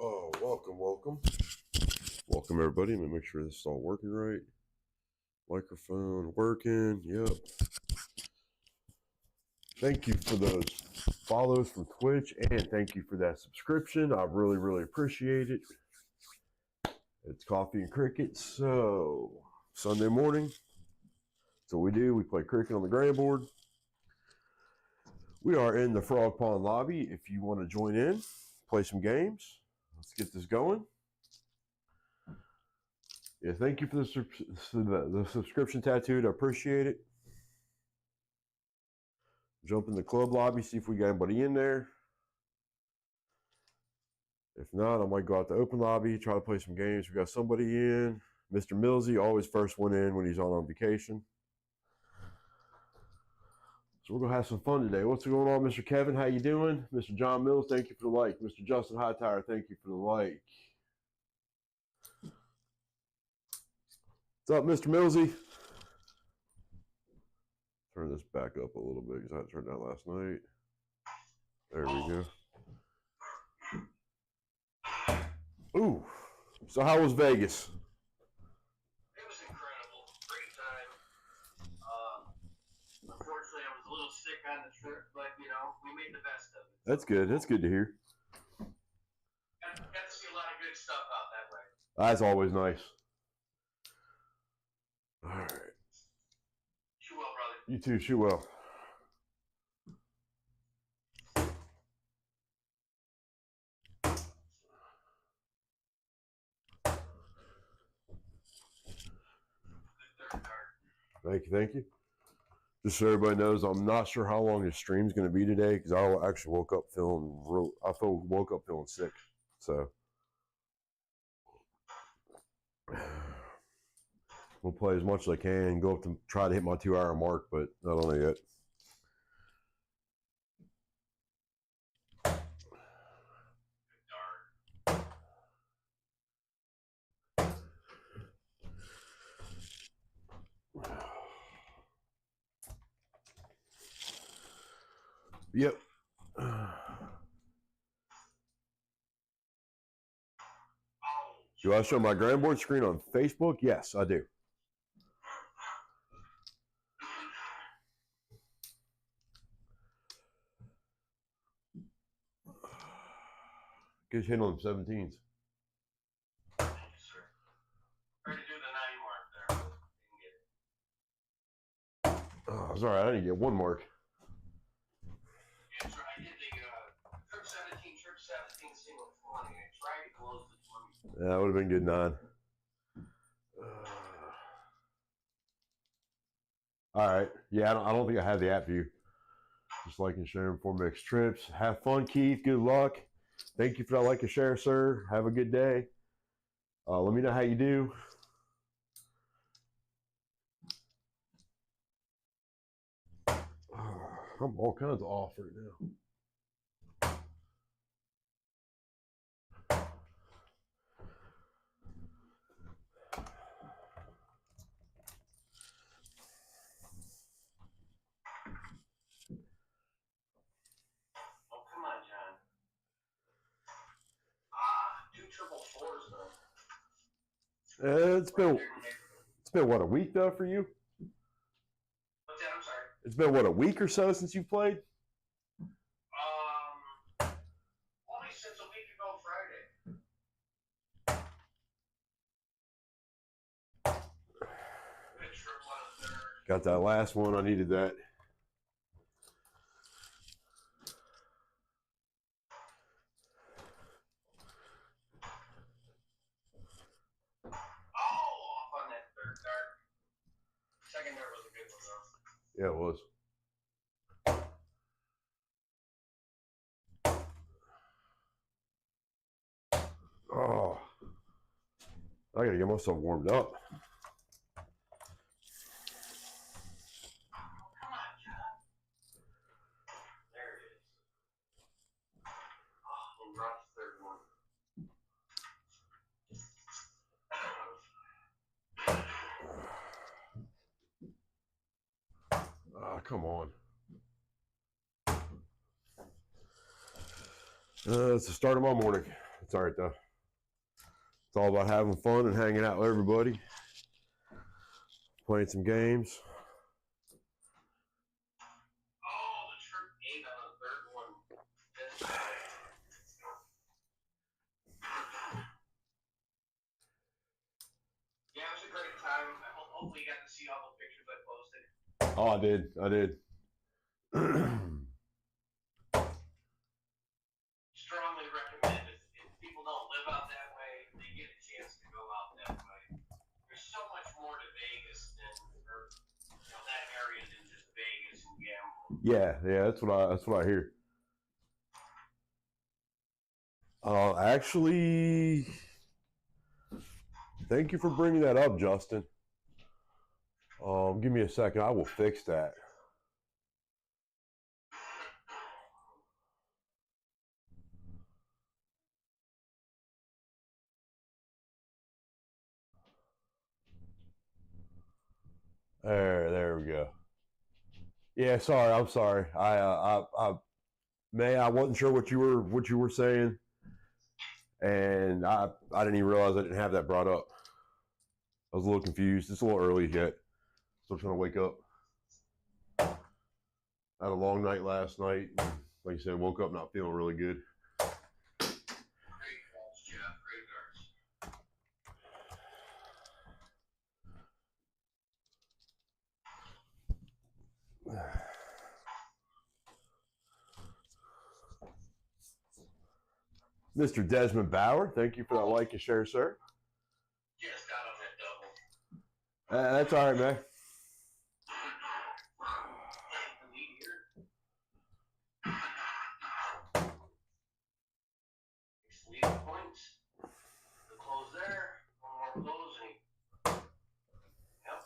Oh, welcome. Welcome, everybody. Let me make sure this is all working right. Microphone working. Yep. Thank you for those follows from Twitch, and thank you for that subscription. I really appreciate it. It's Coffee and Cricket. So, Sunday morning. That's what we do. We play cricket on the granboard. We are in the Frogg Pond lobby. If you want to join in, play some games. Let's get this going. Yeah, thank you for the subscription tattooed. I appreciate it. Jump in the club lobby, see if we got anybody in there. If not, I might go out the open lobby, try to play some games. We got somebody in. Mr. Millsy, always first one in when he's on vacation. So we're going to have some fun today. What's going on, Mr. Kevin? How you doing? Mr. John Mills, thank you for the like. Mr. Justin Hightower, thank you for the like. What's up, Mr. Millsy? Turn this back up a little bit because I had to turn it down last night. There we go. Ooh. So how was Vegas? It was incredible. Great time. Unfortunately, I was a little sick on the trip, but, you know, we made the best of it. That's good. That's good to hear. Got to see a lot of good stuff out that way. That's always nice. All right. Shoot well, brother. You too. Shoot well. Thank you. Just so everybody knows, I'm not sure how long this stream's going to be today because I actually woke up feeling sick. So we'll play as much as I can. Go up to try to hit my 2-hour mark, but not on it yet. Yep. Do I show my granboard screen on Facebook? Yes, I do. Good hit on the 17s. Thank you, sir. Ready to do the 9 mark there. Didn't get it. Oh, it's all right. I didn't get 1 mark. Yeah, I did the trip 17 single 20. I tried to close the 20. Yeah, that would have been good 9. All right. Yeah, I don't think I have the app view. Just like and sharing for mixed trips. Have fun, Keith. Good luck. Thank you for that like and share, sir. Have a good day. Let me know how you do. I'm all kinds of off right now. Oh, come on, John. 2 triple 4s, though. It's been what, a week though for you? What's that? I'm sorry. It's been what, a week or so since you played? Only since a week ago Friday. Good trip on the 3rd. Got that last one. I needed that. Second dart was a good one, though. Yeah, it was. Oh, I gotta get myself warmed up. Come on, John. There it is. Oh, and dropped the 3rd one. Come on. It's the start of my morning. It's all right though. It's all about having fun and hanging out with everybody, playing some games. Oh, the trip 8 on the third one. Yeah, it was a great time. Hopefully you got to see all the pictures I posted. Oh, I did. Strongly recommend it. If people don't live out that way, they get a chance to go out that way. There's so much more to Vegas than, or that area than just Vegas and gambling. Yeah, that's what I hear. Actually, thank you for bringing that up, Justin. Give me a second. I will fix that. There we go. Yeah, sorry. I'm sorry. I wasn't sure what you were saying, and I didn't even realize I didn't have that brought up. I was a little confused. It's a little early yet. Still trying to wake up. I had a long night last night. Like I said, woke up not feeling really good. Great calls, Jeff. Great darts. Mr. Desmond Bauer, thank you for that like and share, sir. Just got on that double. That's all right, man. Points. The close there. One more close and yep.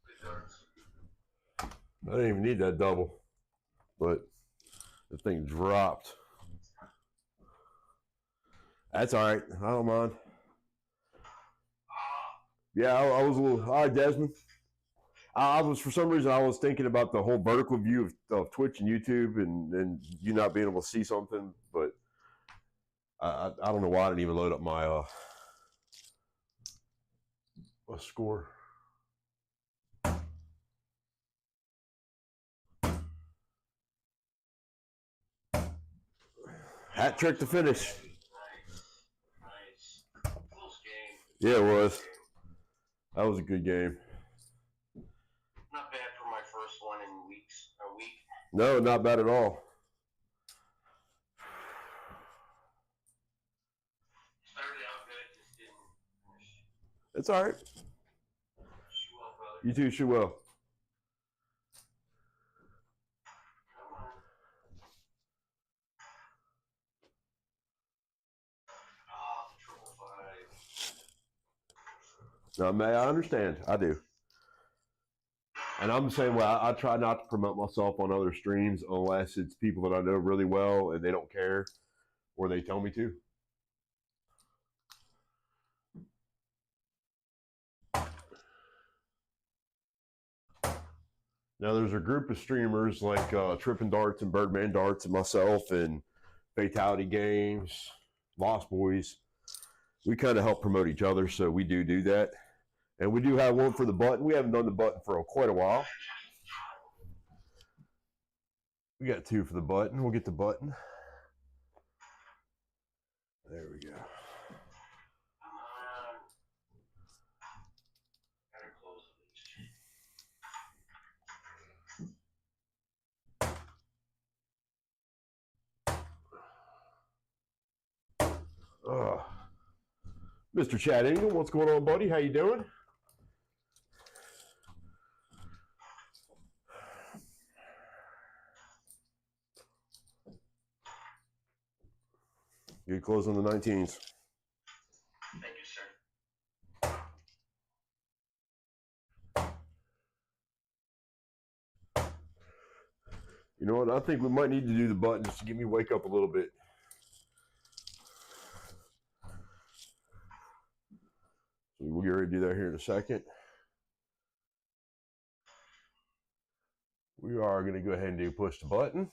Good darts. I didn't even need that double, but the thing dropped. That's all right. I don't mind. Yeah, I was a little. All right, Desmond. I was, for some reason, I was thinking about the whole vertical view of Twitch and YouTube, and you not being able to see something. But I don't know why I didn't even load up my score. Hat trick to finish. Nice. Close game. Yeah, it was. That was a good game. Not bad for my first one in a week. No, not bad at all. Started out good, just didn't finish. It's all right. Shoot well, brother. You too, shoot well. Come on. The 555. No, man, I understand. I do. And I'm the same way. I try not to promote myself on other streams unless it's people that I know really well and they don't care or they tell me to. Now, there's a group of streamers like Trippin' Darts and Birdman Darts and myself and Fatality Games, Lost Boys. We kind of help promote each other, so we do that. And we do have one for the button. We haven't done the button for quite a while. We got 2 for the button. We'll get the button. There we go. Come on. Gotta close at least. Mr. Chad Engel, what's going on, buddy? How you doing? Good close on the 19s. Thank you, sir. You know what? I think we might need to do the button just to get me wake up a little bit. So we'll get ready to do that here in a second. We are going to go ahead and do push the button.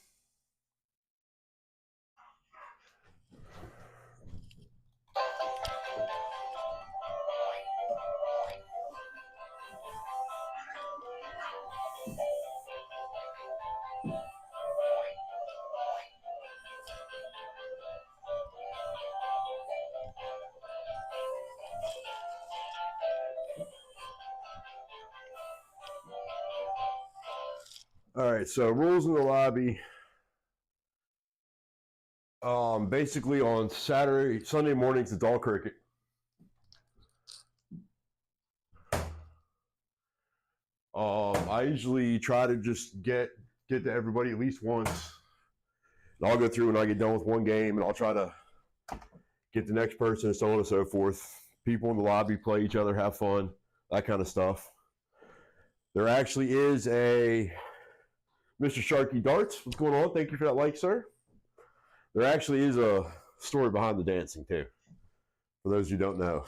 All right, so rules in the lobby. Basically on Sunday mornings, it's all cricket. I usually try to just get to everybody at least once. And I'll go through and I get done with one game, and I'll try to get the next person, and so on and so forth. People in the lobby play each other, have fun, that kind of stuff. There actually is a Mr. Sharky Darts. What's going on? Thank you for that like, sir. There actually is a story behind the dancing, too, for those who don't know.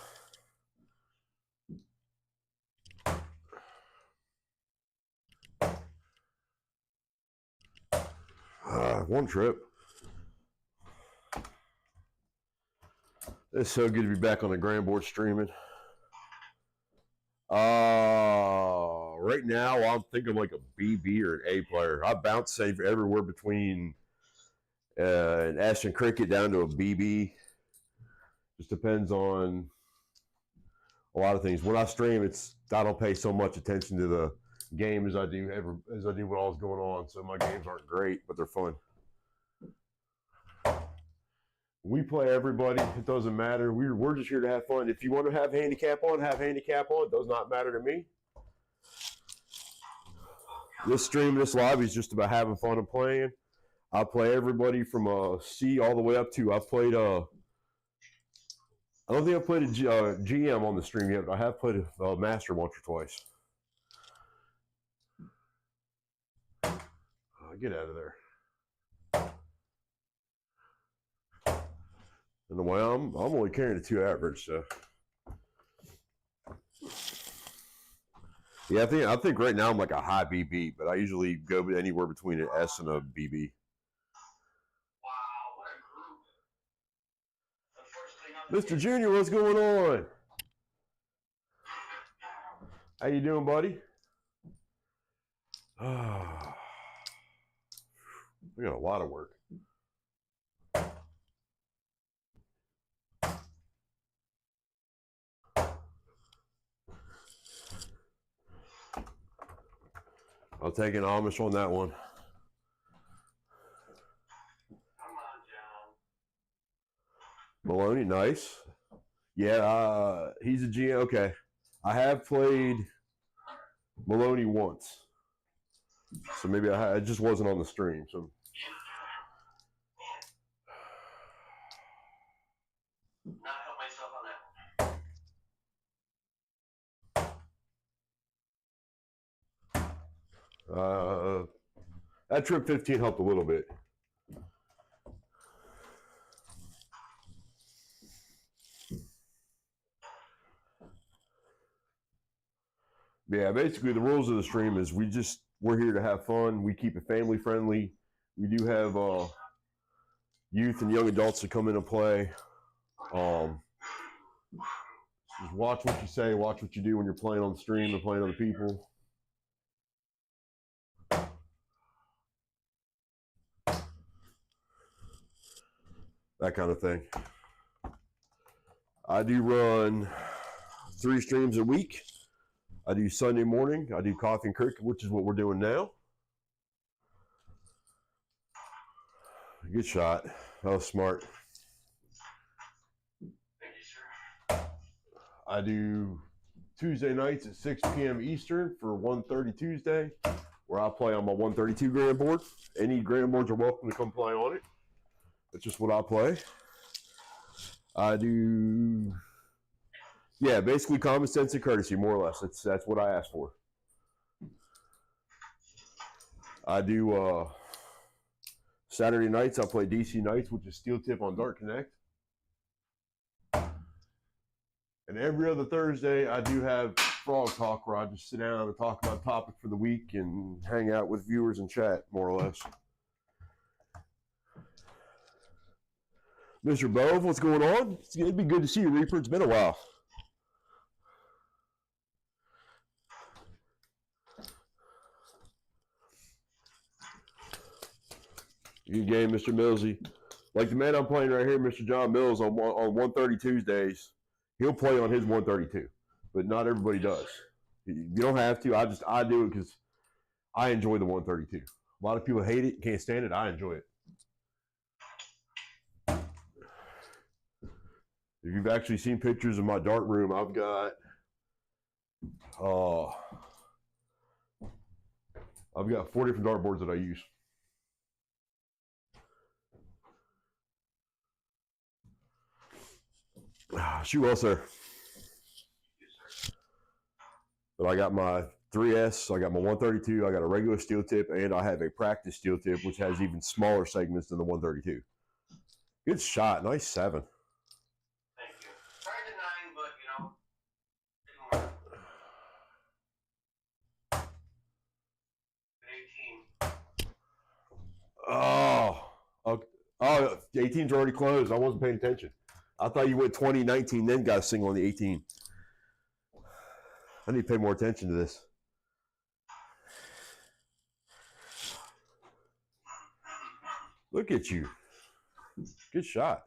One trip. It's so good to be back on the granboard streaming. Right now, I'm thinking like a BB or an A player. I bounce everywhere between an S and cricket down to a BB. Just depends on a lot of things. When I stream, I don't pay so much attention to the game as I do when all's going on. So my games aren't great, but they're fun. We play everybody. It doesn't matter. We're just here to have fun. If you want to have handicap on, have handicap on. It does not matter to me. This stream, this lobby is just about having fun and playing. I play everybody from a C all the way up to I don't think I've played a GM on the stream yet, but I have played a Master once or twice. Get out of there. And the way I'm only carrying a 2 average, so yeah, I think right now I'm like a high BB, but I usually go anywhere between an S and a BB. Wow, what a group! Mr. Junior, what's going on? How you doing, buddy? We got a lot of work. I'll take an Amish on that one. Come on, John. Maloney, nice. Yeah, he's a GM. Okay. I have played Maloney once. So maybe I just wasn't on the stream. So Not help myself on that one. That trip 15 helped a little bit. Yeah, basically the rules of the stream is we're here to have fun. We keep it family friendly. We do have youth and young adults that come in and play. Just watch what you say, watch what you do when you're playing on the stream and playing other people. That kind of thing. I do run 3 streams a week. I do Sunday morning. I do coffee and cricket, which is what we're doing now. Good shot. That was smart. Thank you, sir. I do Tuesday nights at 6 p.m. Eastern for 1:30 Tuesday, where I play on my 132 grand board. Any grand boards are welcome to come play on it. That's just what I play. I do, yeah, basically common sense and courtesy, more or less. That's what I asked for. I do Saturday nights. I play DC Nights, which is Steel Tip on Dart Connect. And every other Thursday, I do have Frogg Talk, where I just sit down and talk about topic for the week and hang out with viewers and chat, more or less. Mr. Bove, what's going on? It'd be good to see you, Reaper. It's been a while. Good game, Mr. Millsy. Like the man I'm playing right here, Mr. John Mills, on 1:30 Tuesdays, he'll play on his 132, but not everybody does. You don't have to. I do it because I enjoy the 132. A lot of people hate it, can't stand it. I enjoy it. If you've actually seen pictures of my dart room, I've got I've got 4 different dartboards that I use. Shoot well, sir. But I got my 3S, I got my 132, I got a regular steel tip, and I have a practice steel tip, which has even smaller segments than the 132. Good shot, nice 7. Thank you. Tried the 9, but didn't work. Good 18. Oh, the 18's already closed. I wasn't paying attention. I thought you went 20, 19, then got a single on the 18. I need to pay more attention to this. Look at you. Good shot.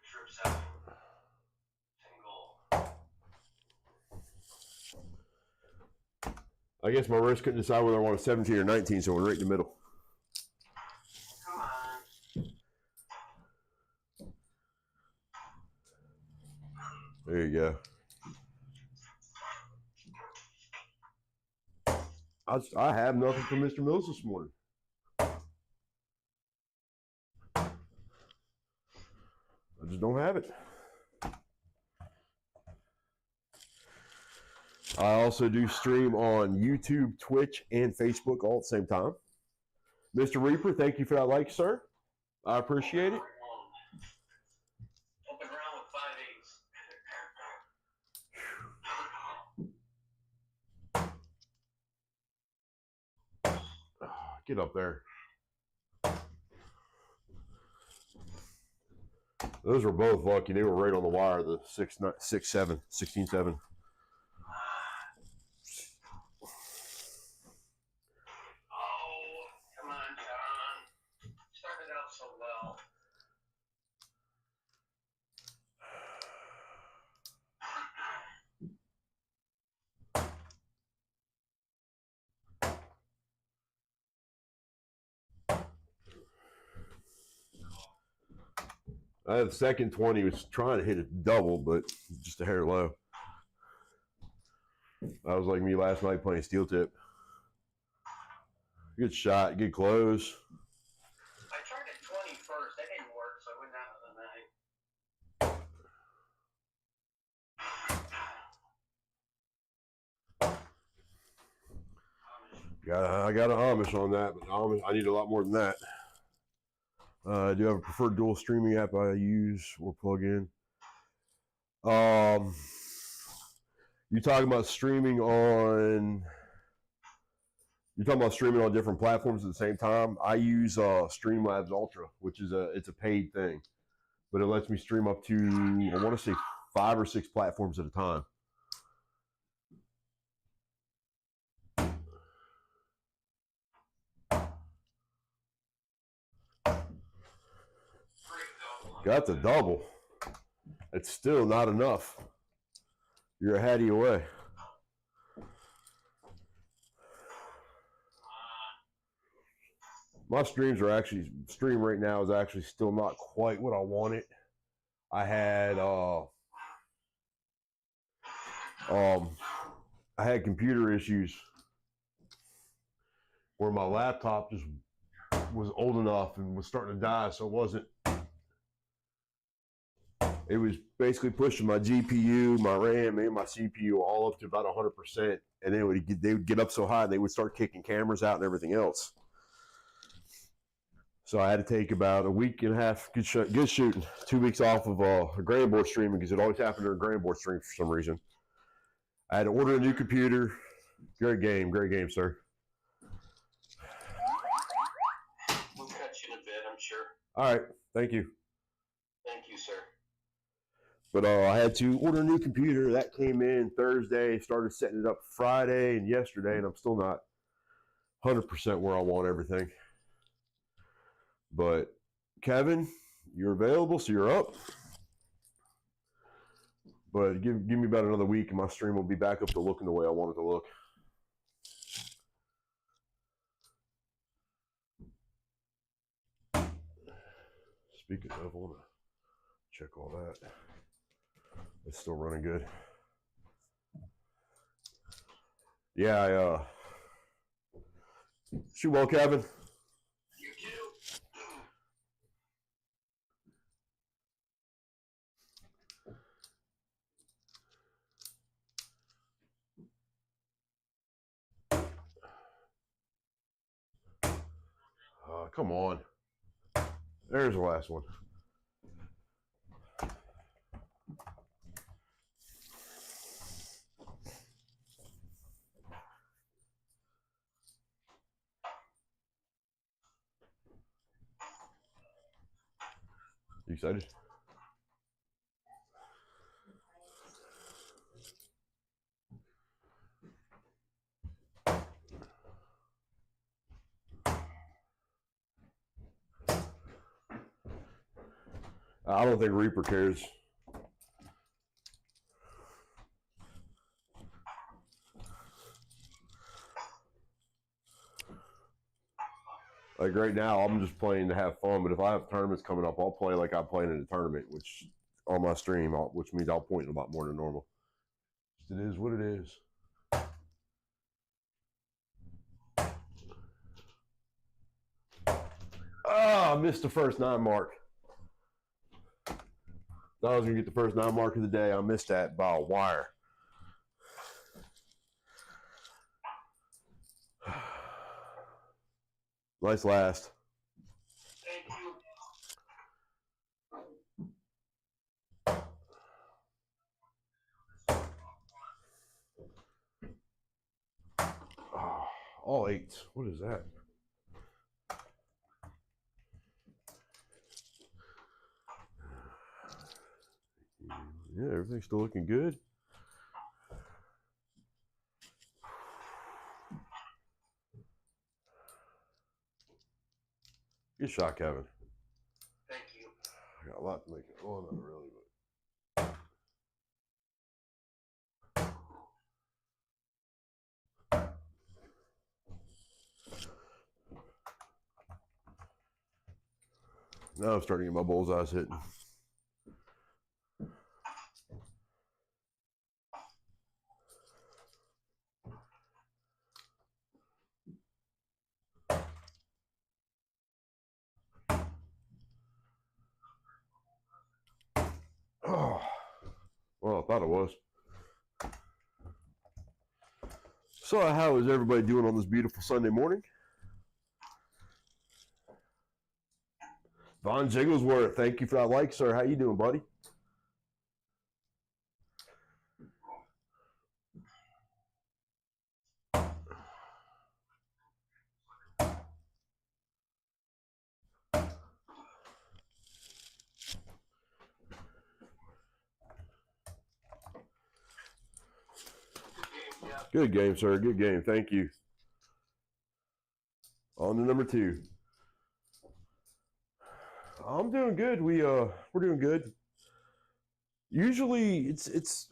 Trip 7. Single. I guess my wrist couldn't decide whether I want a 17 or 19, so we're right in the middle. Come on. There you go. I have nothing from Mr. Mills this morning. I just don't have it. I also do stream on YouTube, Twitch, and Facebook all at the same time. Mr. Reaper, thank you for that like, sir. I appreciate it. Open round with 5/8. Get up there. Those were both lucky. They were right on the wire, the 16-7. Oh, come on, John. Started out so well. I had the second 20, was trying to hit it double, but just a hair low. I was like me last night playing steel tip. Good shot, good close. I tried at 20 first. That didn't work, so I went down to the 9. I got an Amish on that, but I need a lot more than that. I do have a preferred dual streaming app I use or plug in. You're talking about streaming on different platforms at the same time. I use Streamlabs Ultra, which is it's a paid thing, but it lets me stream up to, I want to say 5 or 6 platforms at a time. Got the double. It's still not enough. You're a hattie away. My stream right now is actually still not quite what I wanted. I had computer issues where my laptop just was old enough and was starting to die, so it was basically pushing my GPU, my RAM, and my CPU all up to about 100%, and they would get up so high they would start kicking cameras out and everything else. So I had to take about a week and a half, good shooting, 2 weeks off of a granboard streaming because it always happened during granboard stream for some reason. I had to order a new computer. Great game, sir. We'll catch you in a bit, I'm sure. All right, thank you. Thank you, sir. But I had to order a new computer. That came in Thursday, started setting it up Friday and yesterday, and I'm still not 100% where I want everything. But Kevin, you're available, so you're up. But give me about another week and my stream will be back up to looking the way I want it to look. Speaking of, I want to check all that. It's still running good. Yeah, shoot well, Kevin. You too. Come on. There's the last one. You excited? I don't think Reaper cares. Like right now, I'm just playing to have fun. But if I have tournaments coming up, I'll play like I'm playing in a tournament, which on my stream, which means I'll point a lot more than normal. It is what it is. I missed the first 9 mark. Thought I was gonna get the first 9 mark of the day. I missed that by a wire. Nice last. Thank you. Oh, all 8s. What is that? Yeah, everything's still looking good. Good shot, Kevin. Thank you. I got a lot to make it. Well, not really, but. Now I'm starting to get my bullseyes hitting. Oh, well, I thought it was. So, how is everybody doing on this beautiful Sunday morning? Von Jigglesworth, thank you for that like, sir. How you doing, buddy? Good game, sir. Good game. Thank you. On to number 2. I'm doing good. We're doing good. Usually, it's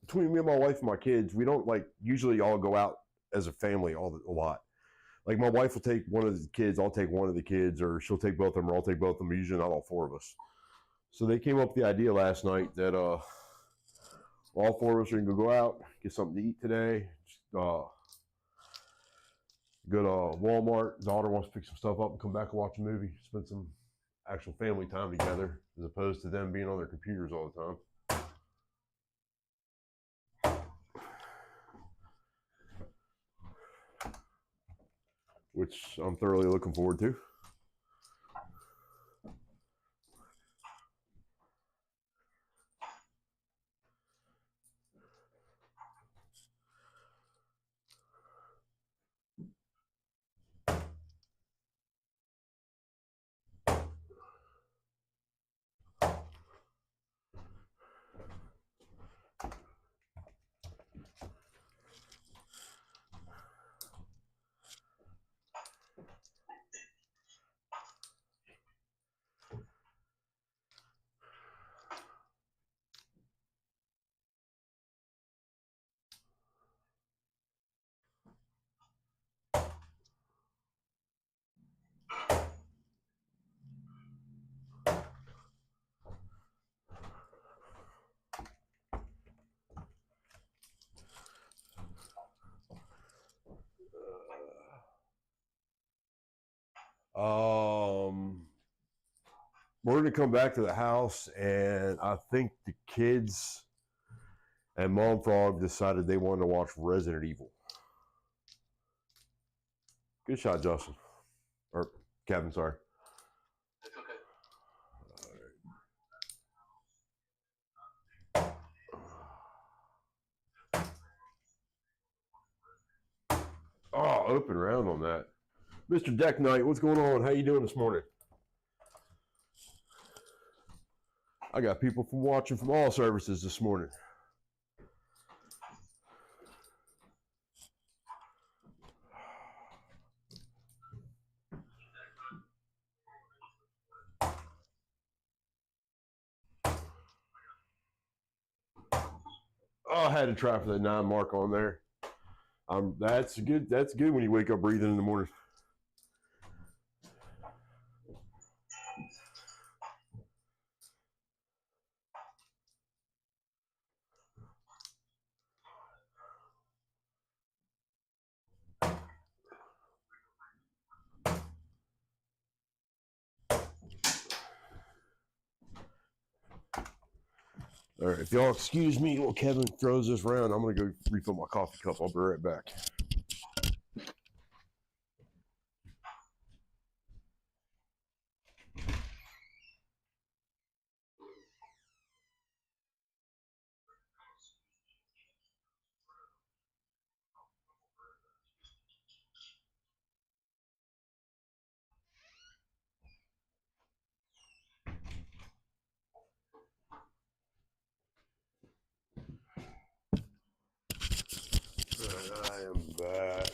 between me and my wife and my kids. We don't usually all go out as a family a lot. Like my wife will take one of the kids, I'll take one of the kids, or she'll take both of them, or I'll take both of them. Usually not all 4 of us. So they came up with the idea last night that all 4 of us are gonna go out, get something to eat today. Just, go to Walmart. Daughter wants to pick some stuff up and come back and watch a movie. Spend some actual family time together, as opposed to them being on their computers all the time. Which I'm thoroughly looking forward to. we're going to come back to the house, and I think the kids and Mom Frog decided they wanted to watch Resident Evil. Good shot, Justin. Or Kevin, sorry. That's okay. Oh, open round on that. Mr. Deck Knight, what's going on? How you doing this morning? I got people from watching from all services this morning. Oh, I had to try for that 9 mark on there. That's good. That's good when you wake up breathing in the morning. All right, if y'all excuse me while Kevin throws this round, I'm going to go refill my coffee cup. I'll be right back. All right, I am back.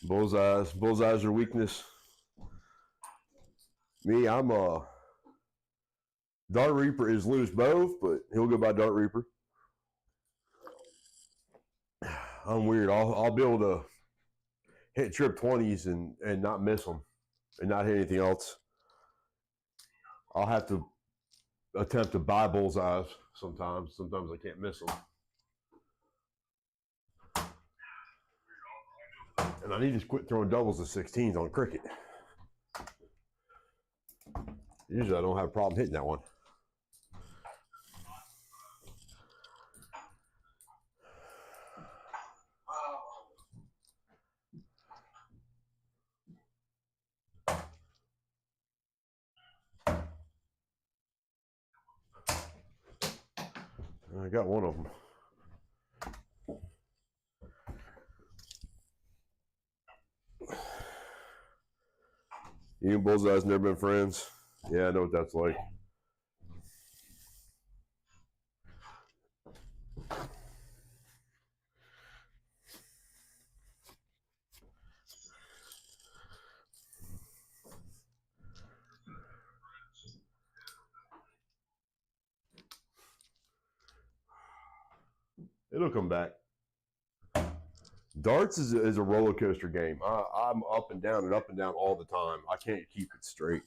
Bullseyes. Bullseyes are weakness. Me, I'm Dart Reaper is loose both, but he'll go by Dart Reaper. I'm weird. I'll be able to hit trip 20s and not miss them and not hit anything else. I'll have to attempt to buy bullseyes sometimes. Sometimes I can't miss them. And I need to quit throwing doubles to 16s on cricket. Usually I don't have a problem hitting that one. I got one of them. You and Bullseye's never been friends? Yeah, I know what that's like. It'll come back. Darts is a roller coaster game. I'm up and down all the time. I can't keep it straight.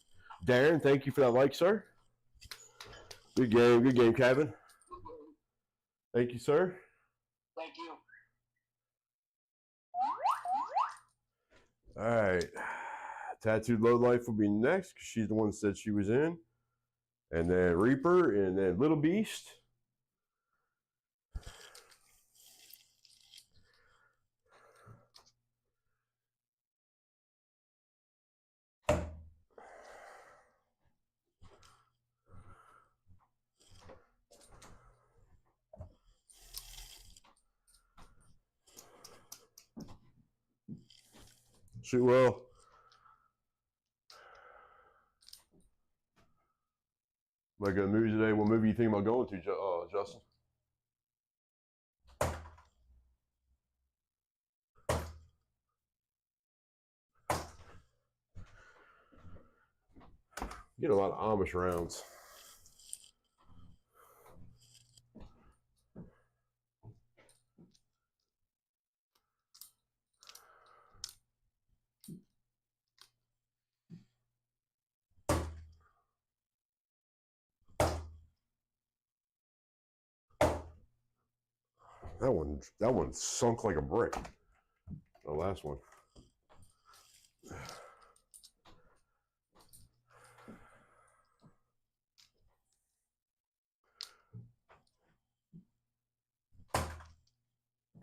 Darren, thank you for that like, sir. Good game, Kevin. Thank you, sir. Thank you. All right. Tattooed Low Life will be next because she's the one that said she was in. And then Reaper, and then Little Beast. Shoot well. Am I going to movie today? What movie you think about going to, Justin? Get a lot of Amish rounds. That one sunk like a brick. The last one.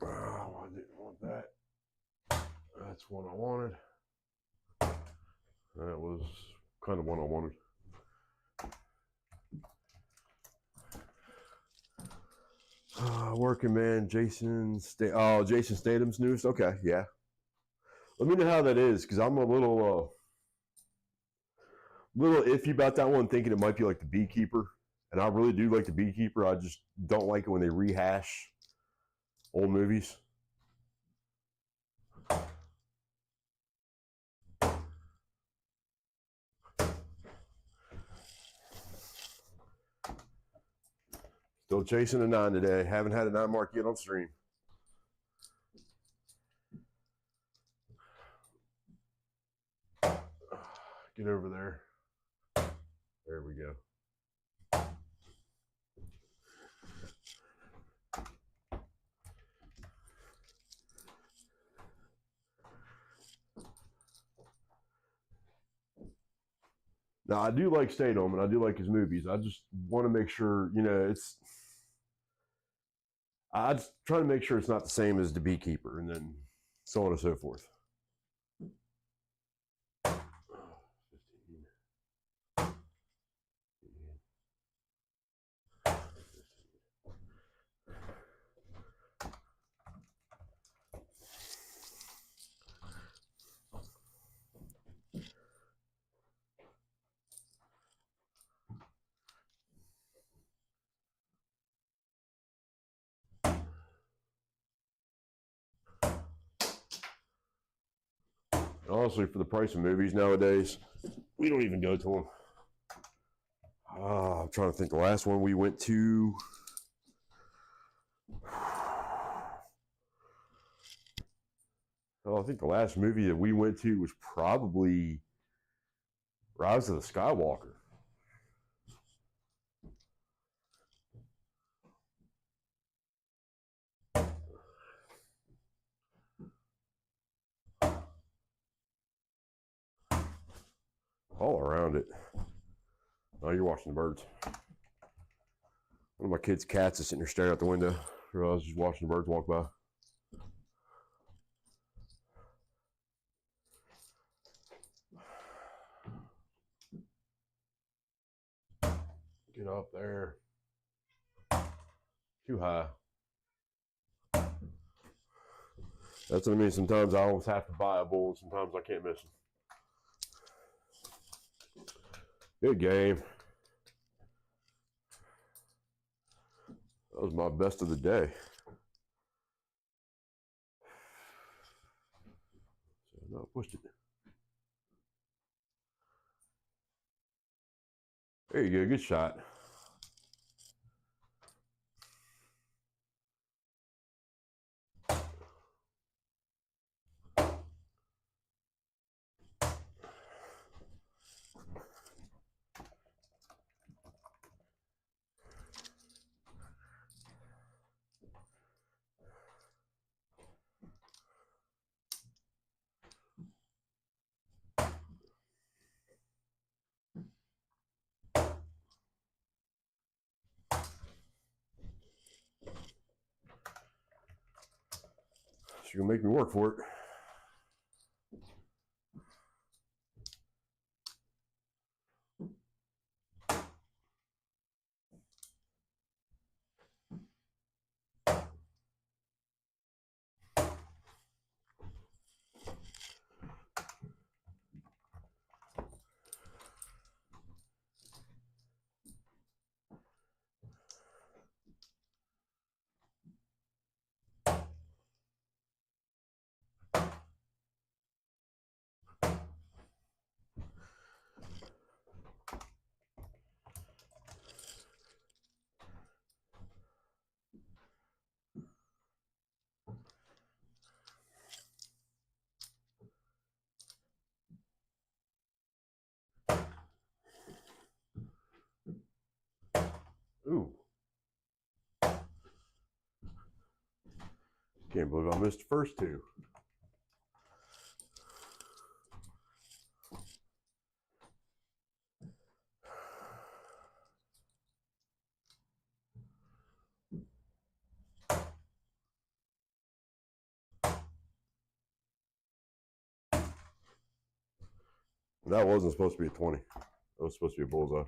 Oh, I didn't want that. That's what I wanted. That was kind of what I wanted. Working Man, Jason Statham's newest. Okay, yeah. Let me know how that is, because I'm a little iffy about that one, thinking it might be like The Beekeeper, and I really do like The Beekeeper. I just don't like it when they rehash old movies. Still chasing a 9 today. Haven't had a 9 mark yet on stream. Get over there. There we go. Now, I do like Statham, and I do like his movies. I just want to make sure, I just try to make sure it's not the same as The Beekeeper, and then so on and so forth. Honestly, for the price of movies nowadays, we don't even go to them. I'm trying to think. The last one we went to, I think the last movie that we went to was probably Rise of the Skywalker. All around it. Oh, you're watching the birds. One of my kids' cats is sitting there staring out the window. I was just watching the birds walk by. Get up there. Too high. That's what I mean. Sometimes I almost have to buy a bull, and sometimes I can't miss them. Good game. That was my best of the day. So, no, I pushed it. There you go. Good shot. You're gonna make me work for it. Can't believe I missed the first two. That wasn't supposed to be a 20. That was supposed to be a bullseye.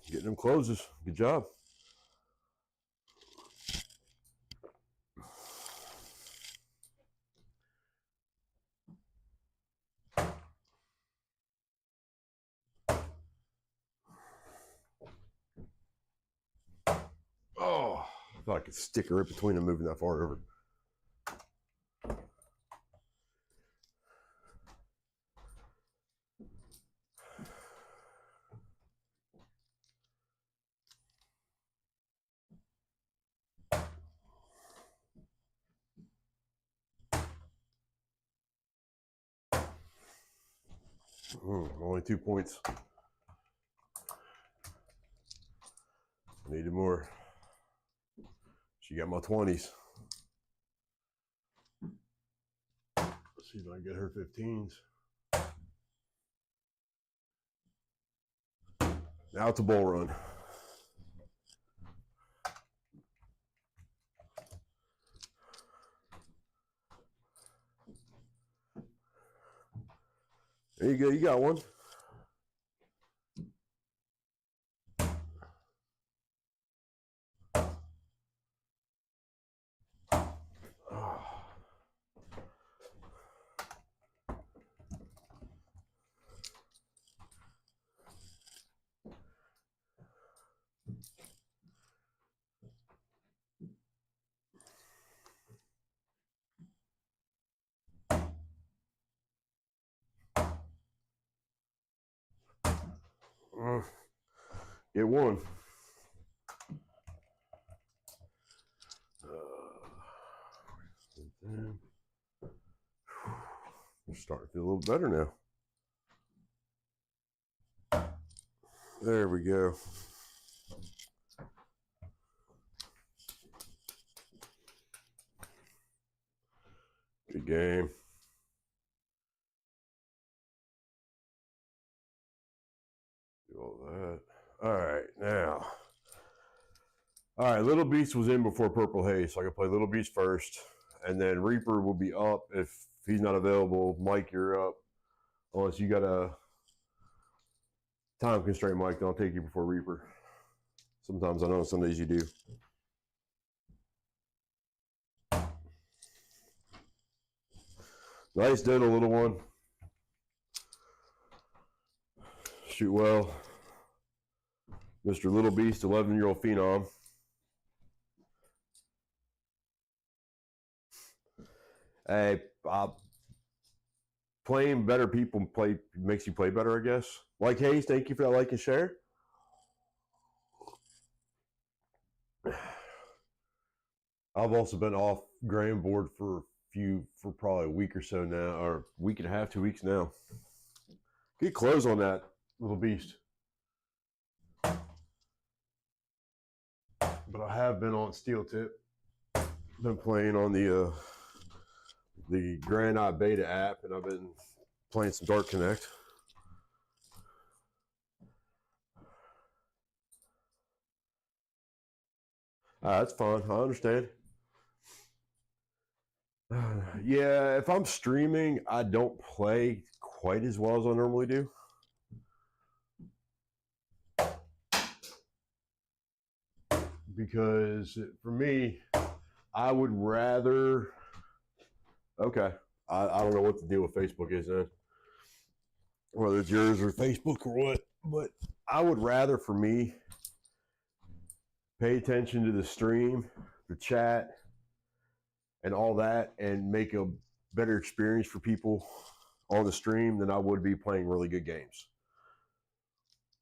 Getting them closes. Good job. Oh, I thought I could stick her in between them moving that far over. Only 2 points. Needed more. She got my 20s. Let's see if I can get her 15s. Now it's a bull run. There you go. You got one. Get one. We're starting to feel a little better now. There we go. Good game. Do all that. All right, now. All right, Little Beast was in before Purple Haze, so I can play Little Beast first. And then Reaper will be up if he's not available. Mike, you're up. Unless you got a time constraint, Mike, then I'll take you before Reaper. Sometimes I know, some days you do. Nice ditto, little one. Shoot well. Mr. Little Beast, 11-year-old phenom. Hey, playing better people makes you play better, I guess. Like Hayes, thank you for that like and share. I've also been off granboard for probably a week or so now, or a week and a half, 2 weeks now. Get close on that, Little Beast. But I have been on steel tip. Been playing on the Granite Beta app, and I've been playing some Dark Connect. That's fine. I understand. Yeah, if I'm streaming, I don't play quite as well as I normally do. Because for me, I would rather... Okay. I don't know what the deal with Facebook is then. Whether it's yours or Facebook or what. But I would rather, for me, pay attention to the stream, the chat, and all that, and make a better experience for people on the stream than I would be playing really good games.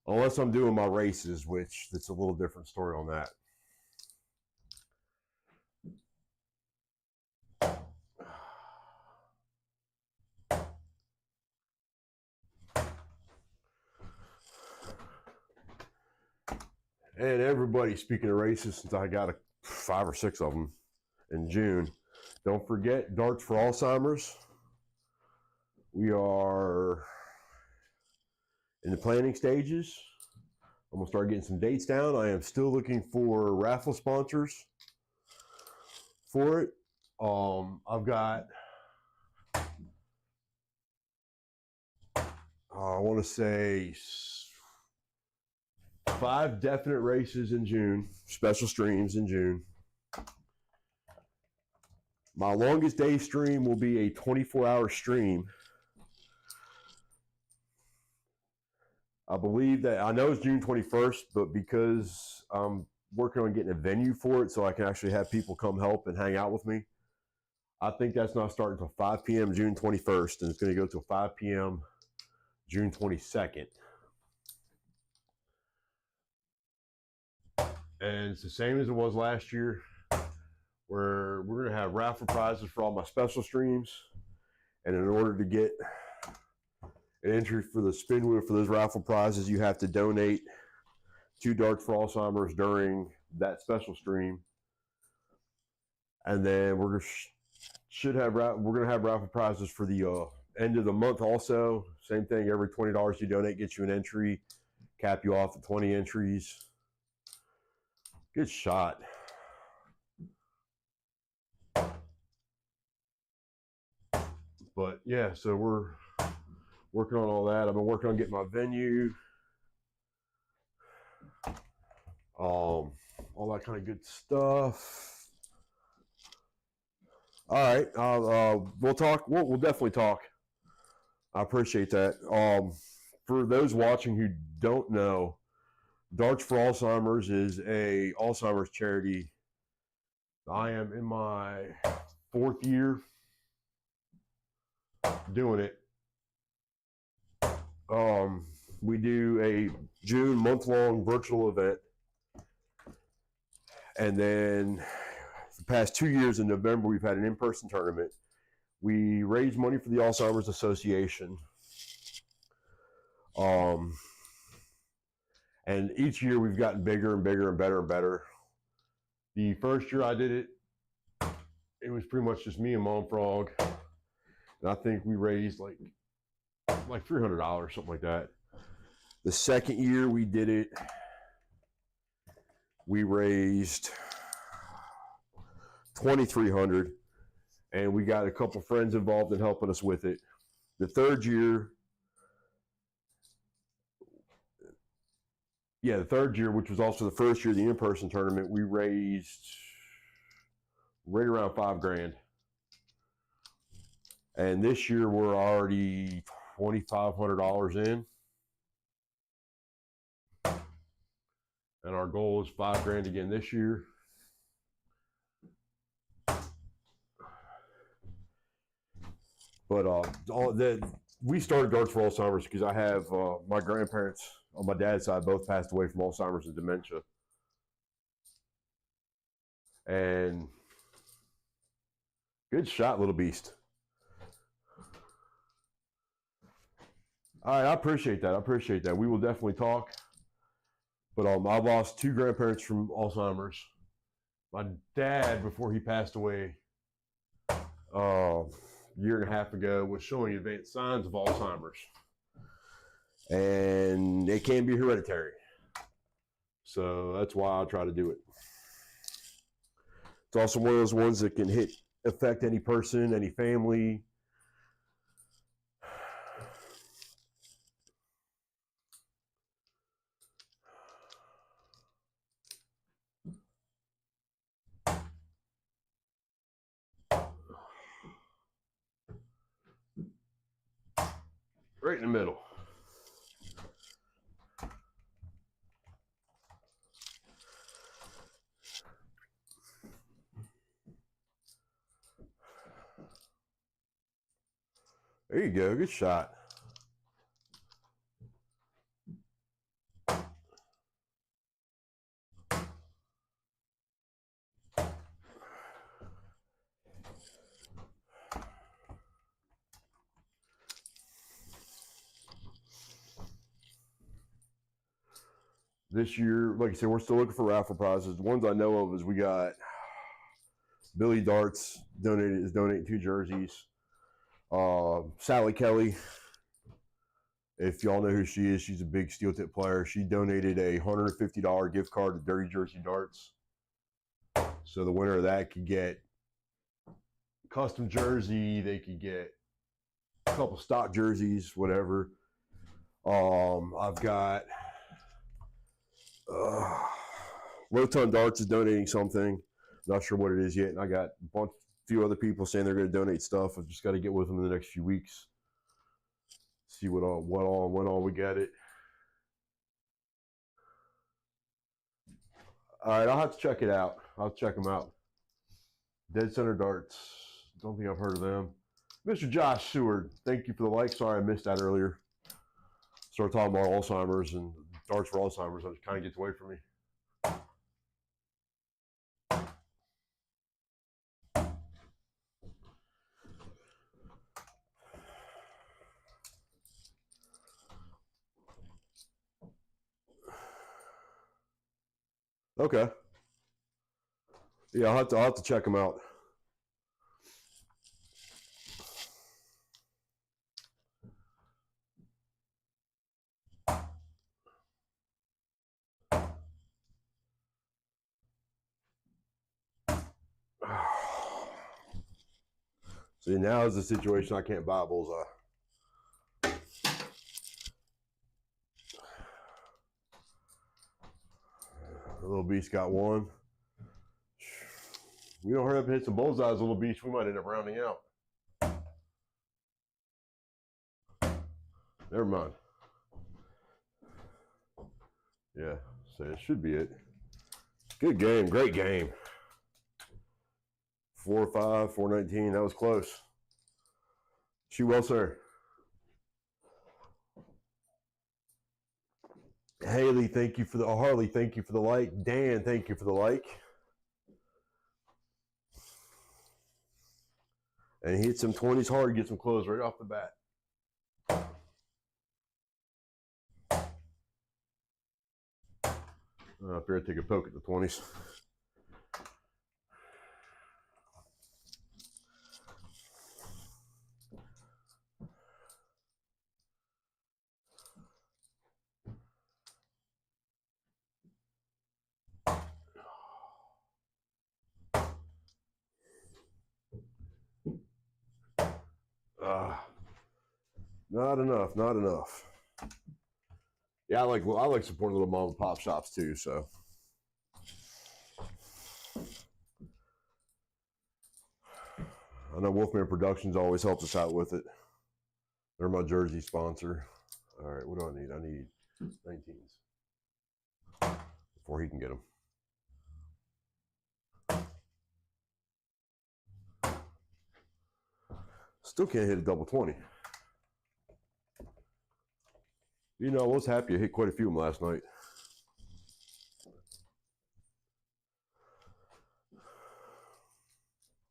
Unless I'm doing my races, which that's a little different story on that. And everybody, speaking of races, since I got 5 or 6 of them in June, don't forget Darts for Alzheimer's. We are in the planning stages. I'm gonna start getting some dates down. I am still looking for raffle sponsors for it. I've got, I want to say 5 definite races in June, special streams in June. My longest day stream will be a 24-hour stream. I believe that, I know it's June 21st, but because I'm working on getting a venue for it so I can actually have people come help and hang out with me, I think that's not starting until 5 p.m. June 21st, and it's going to go till 5 p.m. June 22nd. And it's the same as it was last year, where we're going to have raffle prizes for all my special streams. And in order to get an entry for the spin wheel for those raffle prizes, you have to donate to Darts for Alzheimer's during that special stream. And then we're going to have raffle prizes for the end of the month also. Same thing, every $20 you donate gets you an entry, cap you off at 20 entries. Good shot. But yeah, so we're working on all that. I've been working on getting my venue, all that kind of good stuff. All right, we'll talk. We'll definitely talk. I appreciate that. For those watching who don't know, Darts for Alzheimer's is a Alzheimer's charity. I am in my 4th year doing it. We do a June month-long virtual event, and then the past 2 years in November we've had an in-person tournament. We raise money for the Alzheimer's Association, and each year we've gotten bigger and bigger and better and better. The first year I did it, it was pretty much just me and Mom Frog, and I think we raised like $300, something like that. The second year we did it, we raised $2,300, and we got a couple friends involved in helping us with it. The third year, which was also the first year of the in-person tournament, we raised right around $5,000. And this year we're already $2,500 in. And our goal is $5,000 again this year. But we started Darts for Alzheimer's because I have my grandparents on my dad's side both passed away from Alzheimer's and dementia. And good shot, little beast. All right, I appreciate that. We will definitely talk. But I lost 2 grandparents from Alzheimer's. My dad, before he passed away a year and a half ago, was showing advanced signs of Alzheimer's. And it can be hereditary. So that's why I try to do it. It's also one of those ones that can affect any person, any family. Right in the middle. There you go. Good shot. this year, like I said, we're still looking for raffle prizes. The ones I know of is we got Billy Darts is donating 2 jerseys. Sally Kelly, if y'all know who she is, she's a big steel tip player. She donated a $150 gift card to Dirty Jersey Darts. So the winner of that could get a custom jersey. They could get a couple stock jerseys, whatever. I've got Low Ton Darts is donating something. Not sure what it is yet. And I got a few other people saying they're going to donate stuff. I've just got to get with them in the next few weeks. See when all we got it. All right, I'll have to check it out. I'll check them out. Dead Center Darts. Don't think I've heard of them. Mr. Josh Seward, thank you for the like. Sorry I missed that earlier. Started talking about Alzheimer's and darts for Alzheimer's. It kind of gets away from me. Okay. Yeah, I'll have to check them out. See, now is the situation I can't buy a bullseye. The little beast got one. We don't hurry up and hit some bullseyes, little beast, we might end up rounding out. Never mind. Yeah, so it should be it. Good game, great game. 4-5, 419, that was close. Shoot well, sir. Haley, thank you for the Harley, thank you for the like. Dan, thank you for the like. And he hits some 20s hard, gets some close right off the bat. I figured I'd take a poke at the 20s. Not enough, not enough. Yeah, I like supporting little mom and pop shops too, so. I know Wolfman Productions always helps us out with it. They're my jersey sponsor. All right, what do I need? I need 19s before he can get them. Still can't hit a double 20. You know, I was happy I hit quite a few of them last night.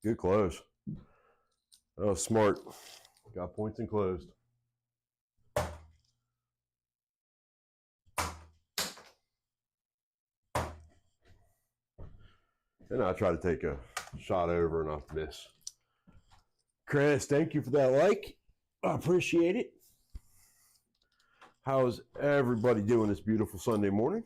Good close. That was smart. Got points and closed. And I try to take a shot over and I miss. Chris, thank you for that like. I appreciate it. How's everybody doing this beautiful Sunday morning?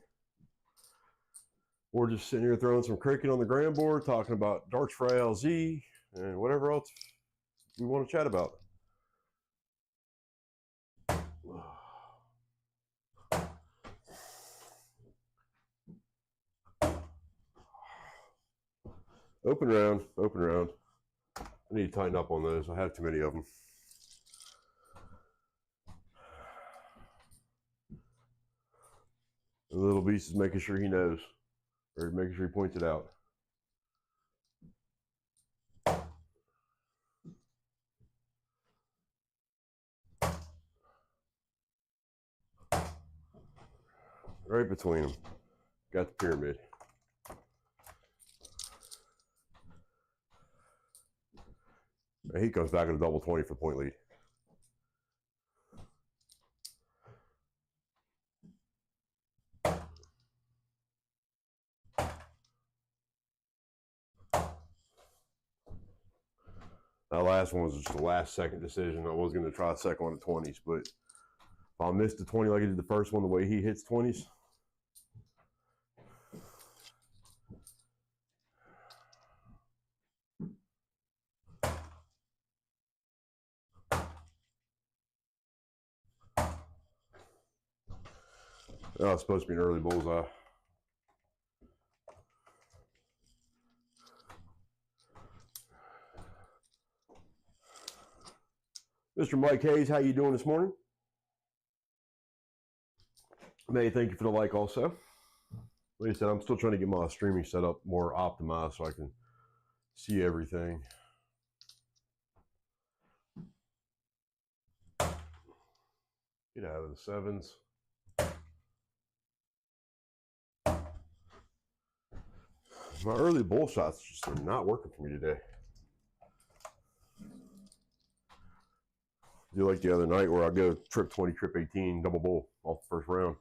We're just sitting here throwing some cricket on the granboard, talking about darts for ALZ and whatever else we want to chat about. Open round, open round. I need to tighten up on those. I have too many of them. The little beast is making sure he knows, or making sure he points it out. Right between them. Got the pyramid. And he comes back at a double 20 for point lead. That last one was just the last second decision. I was going to try a second one at 20s, but if I missed the 20 like I did the first one, the way he hits 20s. Oh, it's supposed to be an early bullseye. Mr. Mike Hayes, how you doing this morning? May, thank you for the like also. Like I said, I'm still trying to get my streaming set up more optimized so I can see everything. Get out of the sevens. My early bull shots just are not working for me today. Do like the other night where I go trip 20, trip 18, double bull off the first round.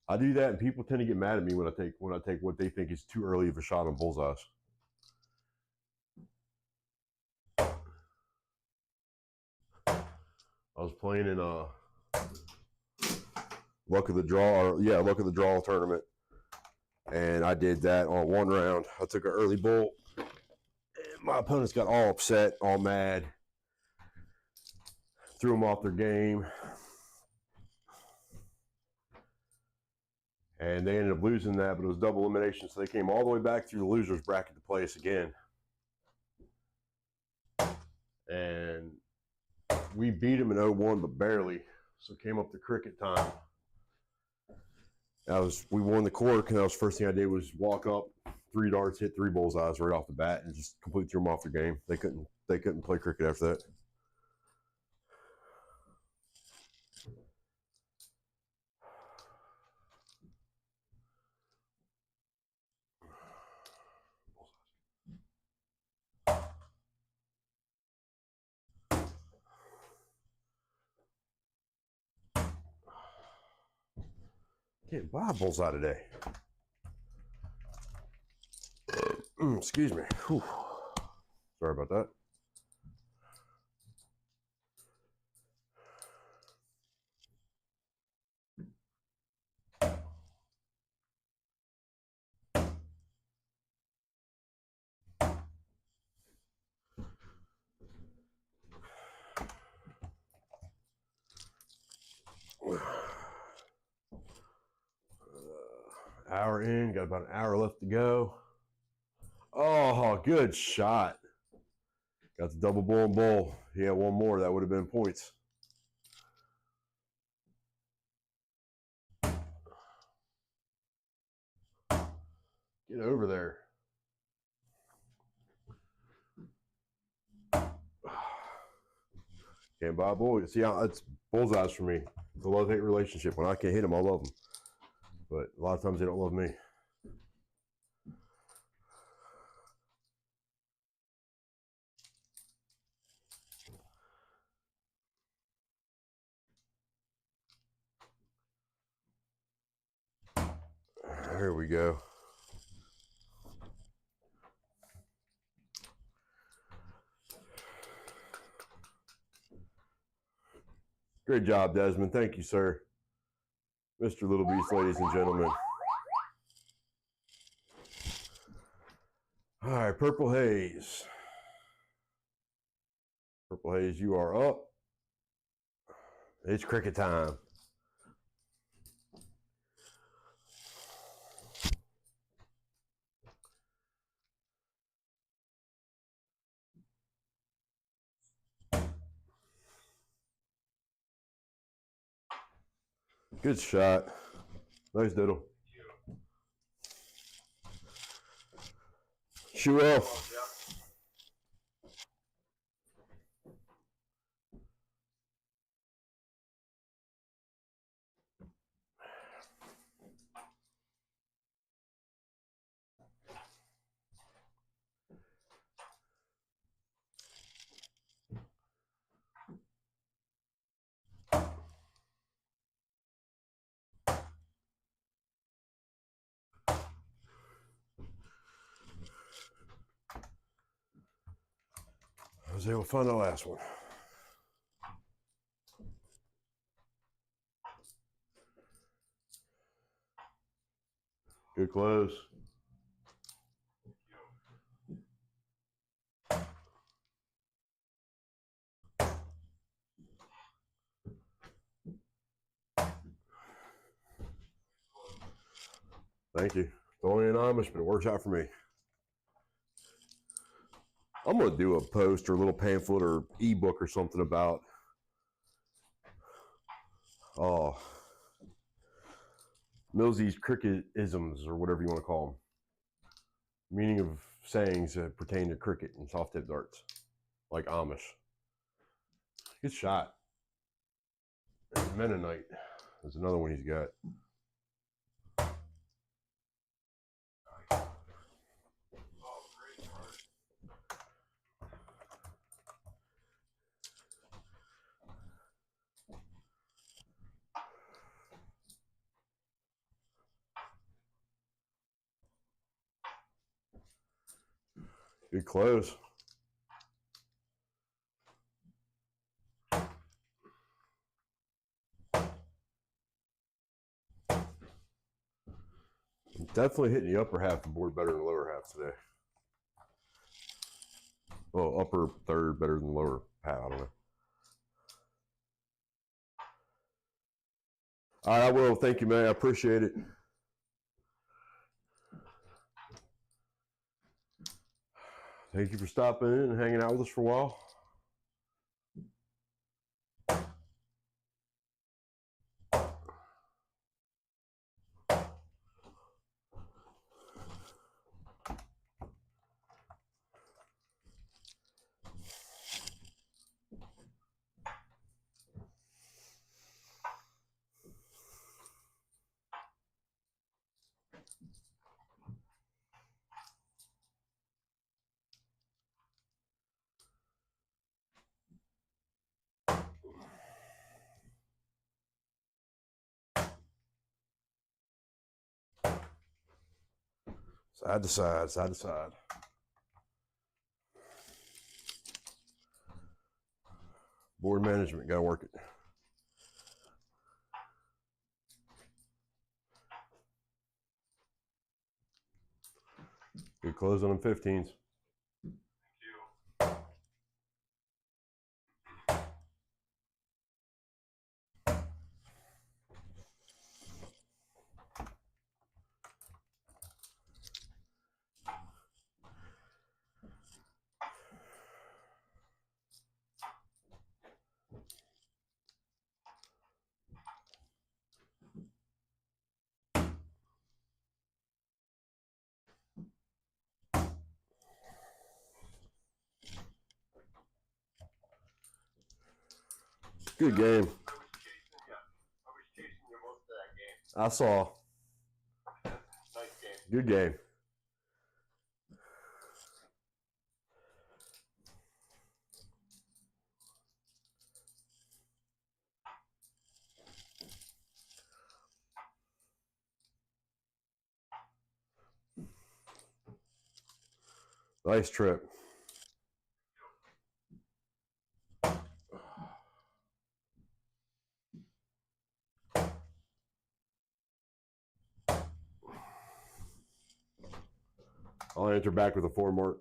I do that, and people tend to get mad at me when I take what they think is too early of a shot on bullseyes. I was playing in Luck of the Draw tournament, and I did that on one round. I took an early bull, and my opponents got all upset, all mad, threw them off their game, and they ended up losing that, but it was double elimination, so they came all the way back through the losers bracket to play us again. And we beat them in 0-1, but barely. So it came up to cricket time. We won the cork, and that was the first thing I did was walk up, 3 darts, hit 3 bullseyes right off the bat, and just completely threw them off their game. They couldn't play cricket after that. Can't buy a bullseye today. Excuse me. Whew. Sorry about that. Hour in, got about an hour left to go. Oh, good shot. Got the double bull and bull. He had one more, that would have been points. Get over there. Can't buy a bull. See how it's bullseyes for me. It's a love-hate relationship. When I can't hit them, I love them. But a lot of times they don't love me. Here we go. Great job, Desmond. Thank you, sir. Mr. Little Beast, ladies and gentlemen. All right, Purple Haze. Purple Haze, you are up. It's cricket time. Good shot. Nice diddle. Shoe off. was able to find the last one. Good close. Thank you. It's only an Amish, but it works out for me. I'm going to do a post or a little pamphlet or ebook or something about Millsy's cricket-isms or whatever you want to call them. Meaning of sayings that pertain to cricket and soft tip darts, like Amish. Good shot. And Mennonite. There's another one he's got. Good close. Definitely hitting the upper half of the board better than the lower half today. Well, upper third better than the lower half. I don't know. All right, I will. Thank you, man. I appreciate it. Thank you for stopping in and hanging out with us for a while. Side to side, side to side. Board management, gotta work it. Good close on them 15s. Good game. I was chasing you most of that game. I saw. Nice game. Good game. Nice trip. I'll enter back with a 4 mark.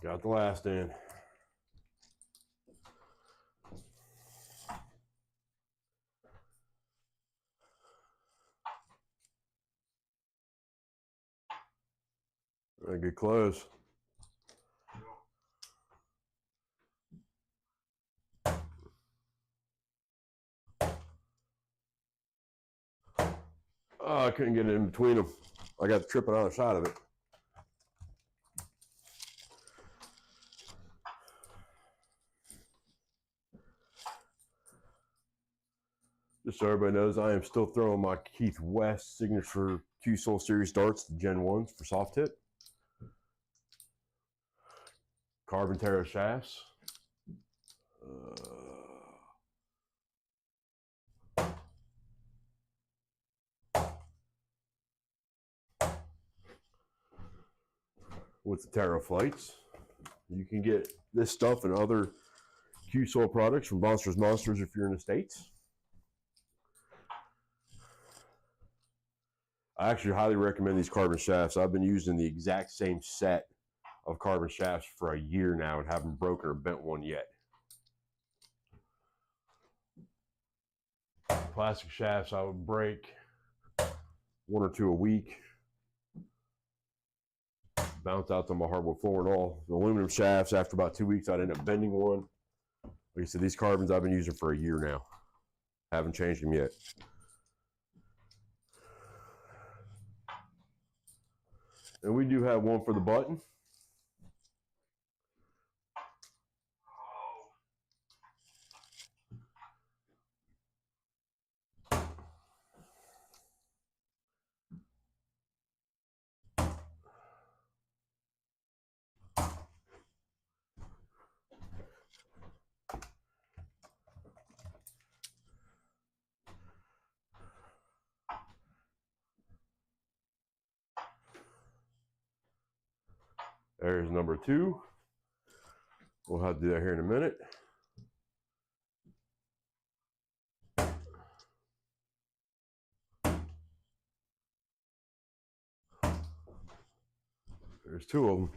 Got the last in. Good close. Oh, I couldn't get it in between them. I got to trip it on the side of it. Just so everybody knows, I am still throwing my Keith West signature Q-Soul Series darts, the Gen 1s for soft tip. Carbon Terra shafts. With the Terra flights. You can get this stuff and other Q-Soul products from Monsters Monsters if you're in the States. I actually highly recommend these carbon shafts. I've been using the exact same set of carbon shafts for a year now and haven't broken or bent one yet. Plastic shafts I would break 1 or 2 a week. Bounce out to my hardwood floor and all. The aluminum shafts, after about 2 weeks, I'd end up bending one. Like I said, these carbons I've been using for a year now. Haven't changed them yet. And we do have one for the button. There's number 2. We'll have to do that here in a minute. There's 2 of them.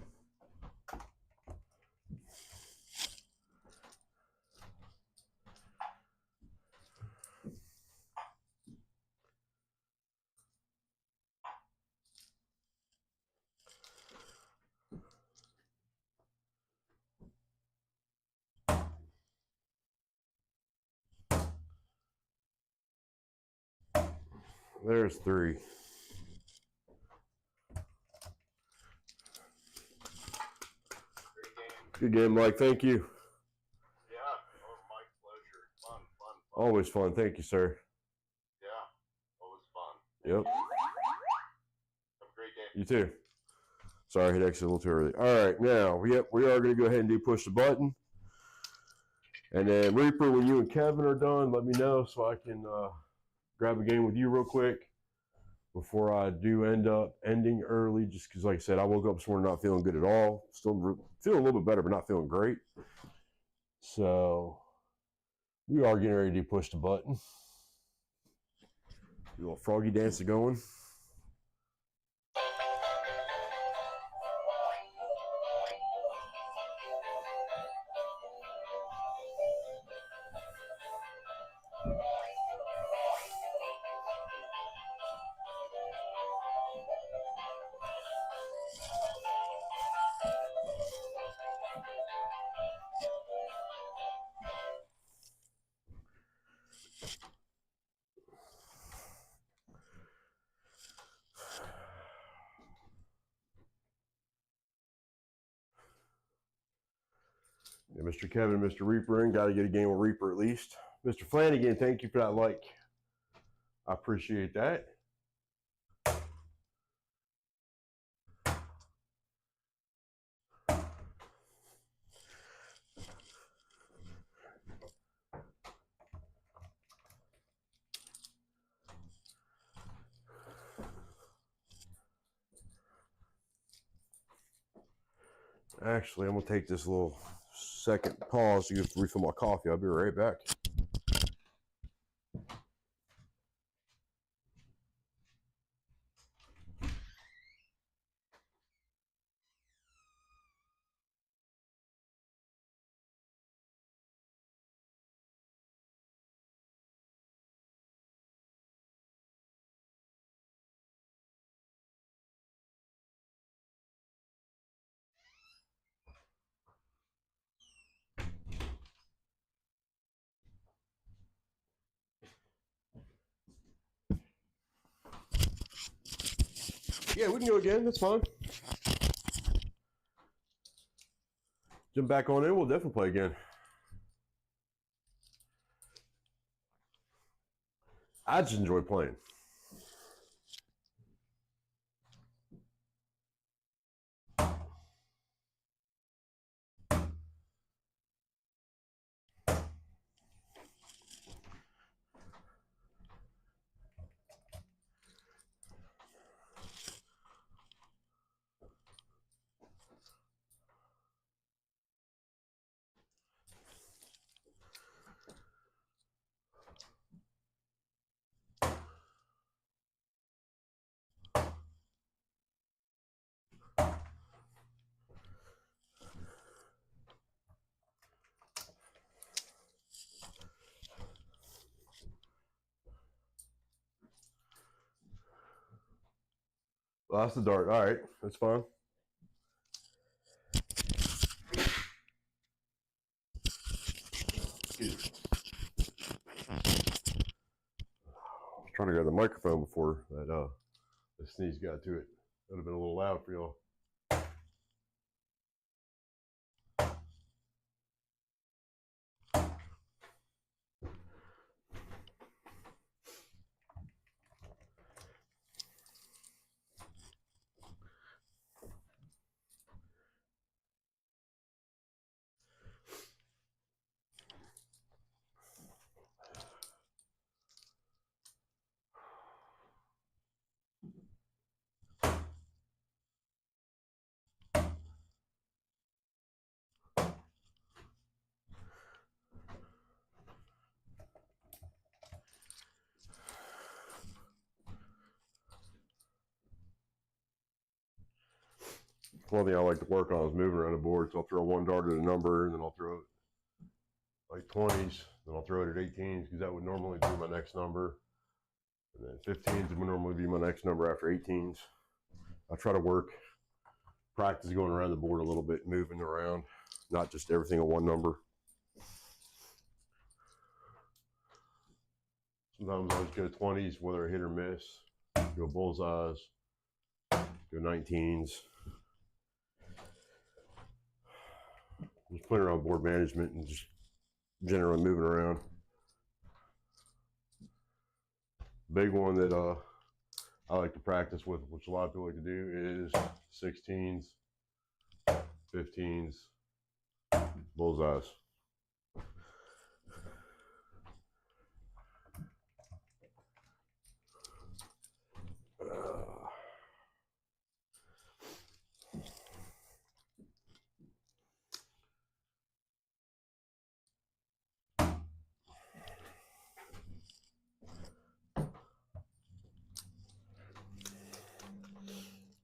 There's 3. Good game, Mike. Thank you. Yeah, oh, my pleasure. Fun. Always fun. Thank you, sir. Yeah, always fun. Yep. Have a great day. You too. Sorry, I hit exit a little too early. All right, now, we are going to go ahead and do push the button. And then, Reaper, when you and Kevin are done, let me know so I can grab a game with you real quick before I do end up ending early, just because, like I said, I woke up this morning not feeling good at all. Still feeling a little bit better, but not feeling great. So we are getting ready to push the button. A little froggy dance going. Yeah, Mr. Kevin, Mr. Reaper, and got to get a game with Reaper at least. Mr. Flanagan, thank you for that like. I appreciate that. Actually, I'm going to take this little second pause to refill my coffee. I'll be right back. Yeah, we can go again. That's fine. Jump back on in. We'll definitely play again. I just enjoy playing. Well, that's the dart. All right, that's fine. I was trying to grab the microphone before that the sneeze got to it. That would have been a little loud for y'all. One thing I like to work on is moving around the board. So I'll throw one dart at a number, and then I'll throw it like 20s, then I'll throw it at 18s because that would normally be my next number. And then 15s would normally be my next number after 18s. I try to practice going around the board a little bit, moving around, not just everything on one number. Sometimes I just go 20s, whether I hit or miss, go bullseyes, go 19s. Just playing around board management and just generally moving around. Big one that I like to practice with, which a lot of people like to do, is 16s, 15s, bullseyes.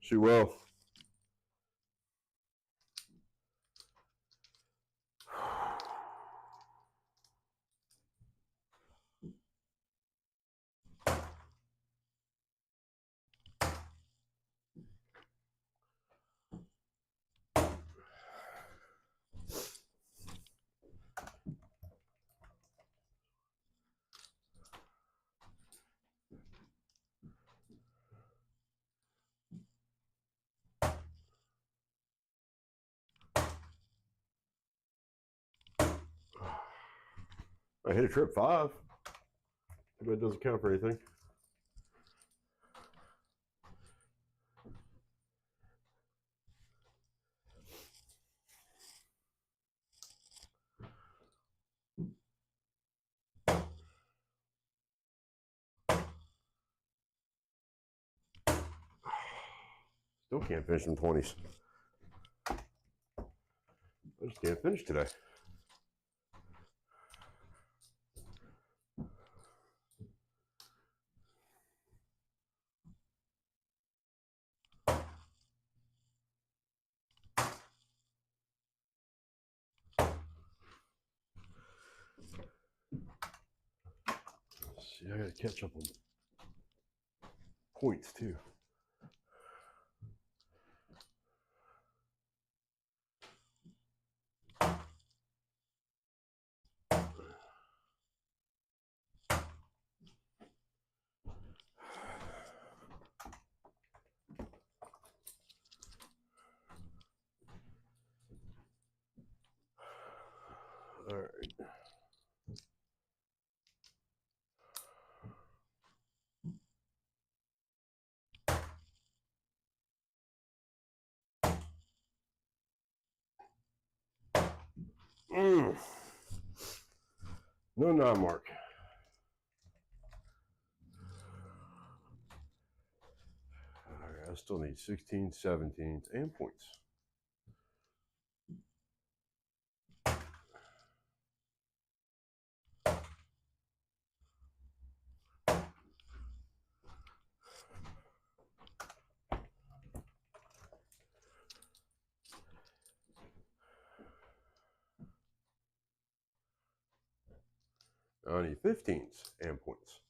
Shoot well. I hit a trip 5. But it doesn't count for anything. Still can't finish in 20s. I just can't finish today. See, I gotta catch up on points too. No 9 mark. Right, I still need 16, 17, and points. I need 15s and points.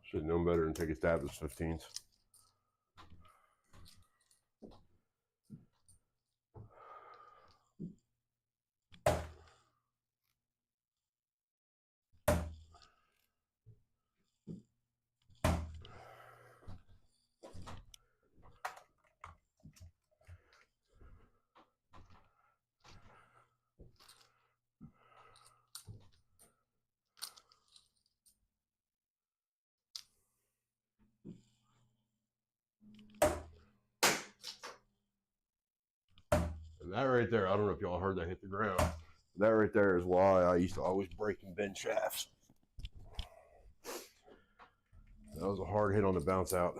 Should have known better than take a stab at 15s. And that right there, I don't know if y'all heard that hit the ground. That right there is why I used to always break and bend shafts. That was a hard hit on the bounce out.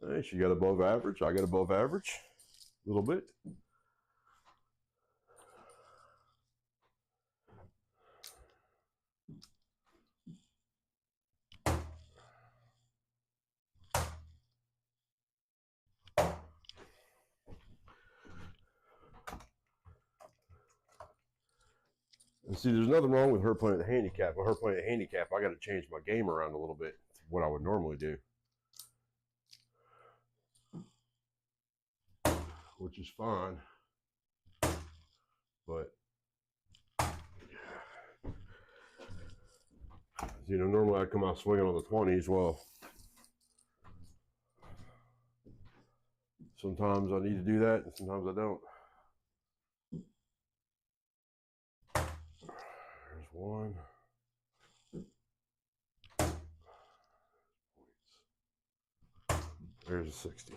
Hey, she got above average. I got above average. A little bit. And see, there's nothing wrong with her playing the handicap. With her playing the handicap, I got to change my game around a little bit to what I would normally do. Which is fine. But, you know, normally I'd come out swinging on the 20s. Well, sometimes I need to do that, and sometimes I don't. There's one. There's a 60.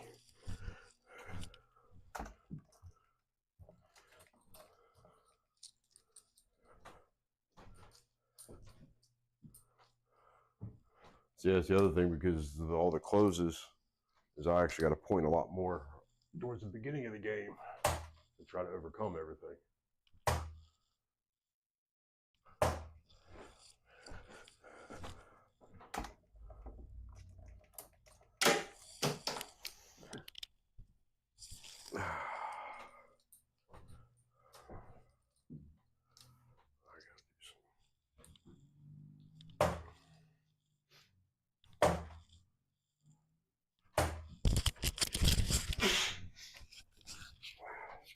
See, that's the other thing, because all the closes is I actually got to point a lot more towards the beginning of the game to try to overcome everything.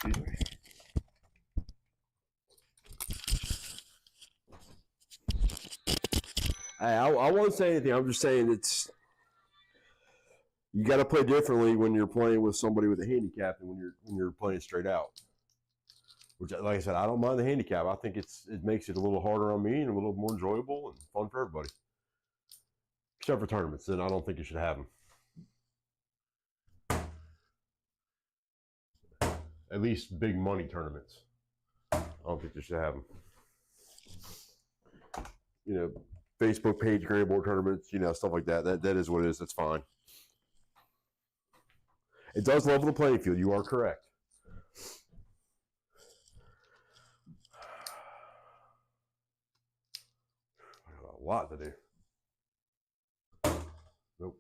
Excuse me. Hey, I won't say anything. I'm just saying you got to play differently when you're playing with somebody with a handicap and when you're playing straight out. Which, like I said, I don't mind the handicap. I think it makes it a little harder on me and a little more enjoyable and fun for everybody. Except for tournaments, then I don't think you should have them. At least big money tournaments. I don't think you should have them. You know, Facebook page, granboard tournaments, you know, stuff like that. That is what it is. That's fine. It does level the playing field. You are correct. I got a lot to do. Nope.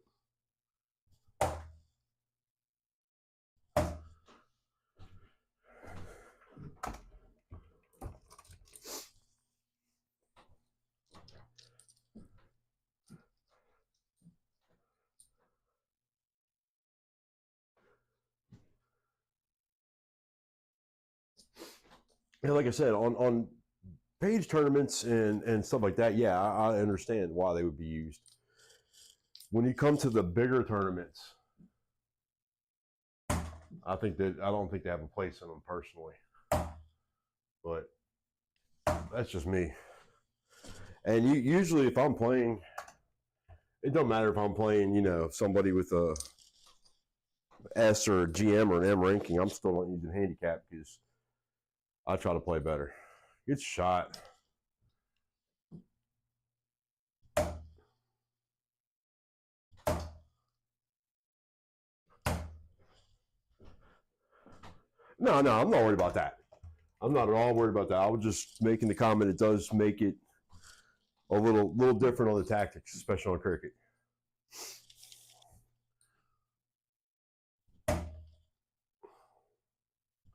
And like I said, on page tournaments and stuff like that, yeah, I understand why they would be used. When you come to the bigger tournaments, I don't think they have a place in them personally. But That's just me. And usually if I'm playing, it don't matter if I'm playing, you know, somebody with a S or a GM or an M ranking, I'm still not using handicap because I try to play better. Good shot. No, I'm not worried about that. I'm not at all worried about that. I was just making the comment. It does make it a little different on the tactics, especially on cricket.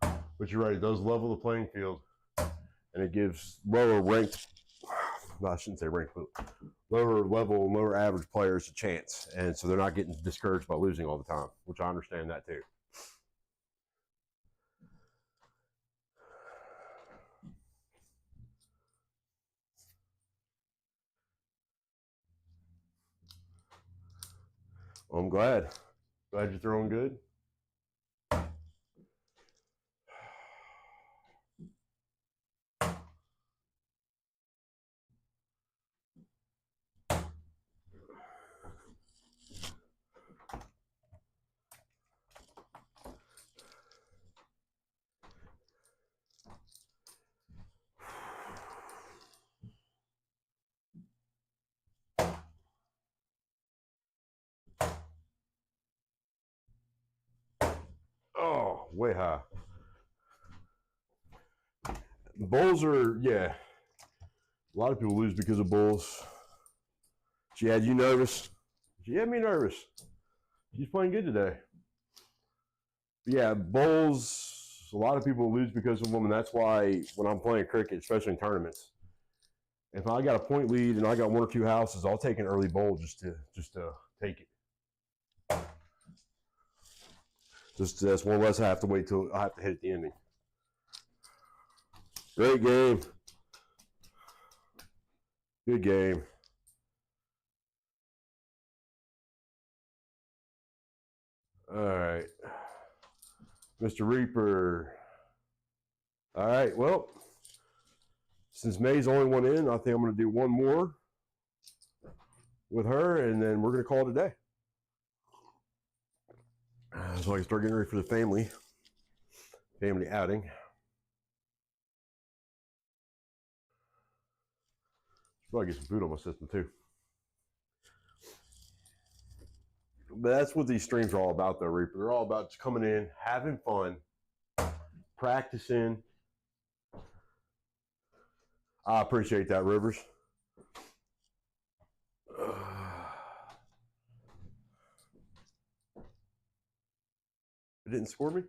But you're right. It does level the playing field, and it gives lower ranked. No, I shouldn't say ranked, but lower level, lower average players a chance, and so they're not getting discouraged by losing all the time, which I understand that too. Well, I'm glad. Glad you're throwing good. Oh, way high. Bulls are, yeah. A lot of people lose because of bulls. She had you nervous. She had me nervous. She's playing good today. But yeah, bulls, a lot of people lose because of them, and that's why when I'm playing cricket, especially in tournaments, if I got a point lead and I got one or two houses, I'll take an early bowl just to take it. Just that's one less I have to wait till I have to hit at the ending. Great game. Good game. All right. Mr. Reaper. All right, well, since May's only one in, I think I'm going to do one more with her, and then we're going to call it a day. So I can start getting ready for the family outing. Should probably get some food on my system too. But that's what these streams are all about, though, Reaper. They're all about just coming in, having fun, practicing. I appreciate that, Rivers. It didn't score me?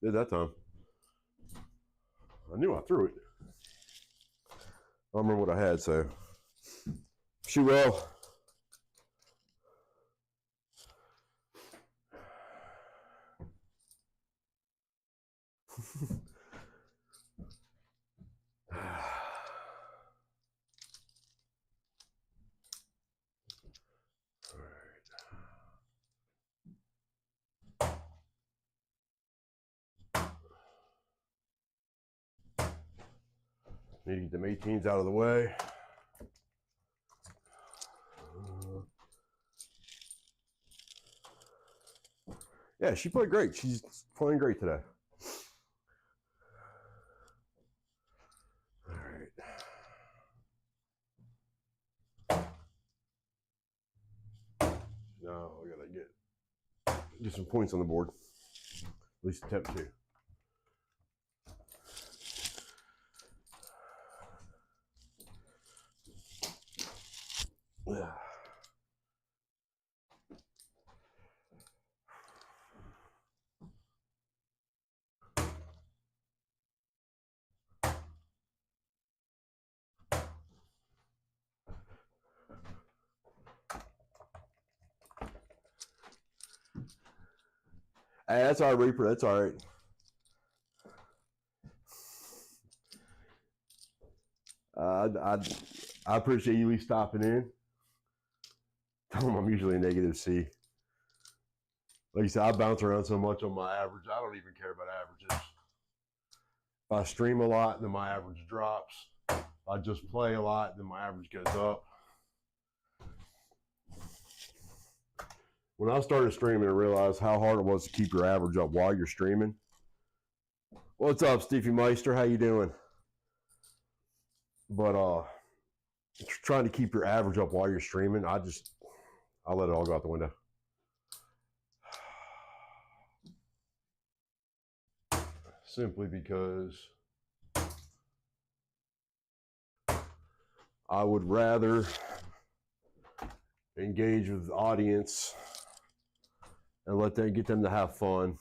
Did that time. I knew I threw it. I don't remember what I had, so shoot well. Need to get them 18s out of the way. Yeah, she played great. She's playing great today. All right. Now we gotta get some points on the board. At least attempt to. Yeah. Hey, that's all right, Reaper. That's all right. I appreciate you at least stopping in. Tell them I'm usually a negative C. Like you said, I bounce around so much on my average. I don't even care about averages. I stream a lot, then my average drops. I just play a lot, then my average goes up. When I started streaming, I realized how hard it was to keep your average up while you're streaming. What's up, Stevie Meister? How you doing? But trying to keep your average up while you're streaming, I let it all go out the window. Simply because I would rather engage with the audience and let them get them to have fun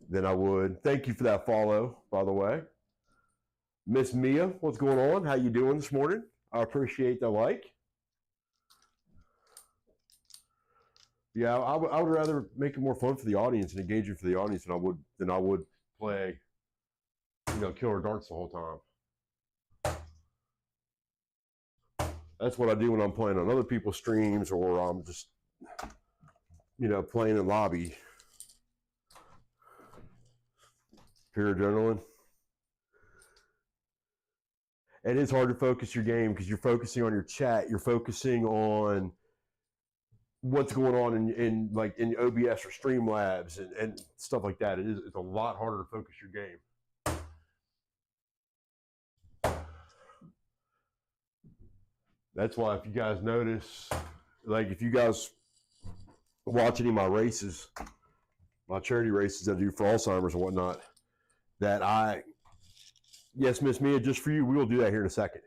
than I would. Thank you for that follow, by the way. Miss Mia, what's going on? How you doing this morning? I appreciate the like. Yeah, I would rather make it more fun for the audience and engaging for the audience than I would play, killer darts the whole time. That's what I do when I'm playing on other people's streams or I'm just, playing in lobby. Pure adrenaline. It is hard to focus your game because you're focusing on your chat. You're focusing on what's going on in OBS or Streamlabs and stuff like that. It's a lot harder to focus your game. That's why if you guys notice, if you guys watch any of my races, my charity races that I do for Alzheimer's and whatnot, yes, Miss Mia, just for you, we will do that here in a second,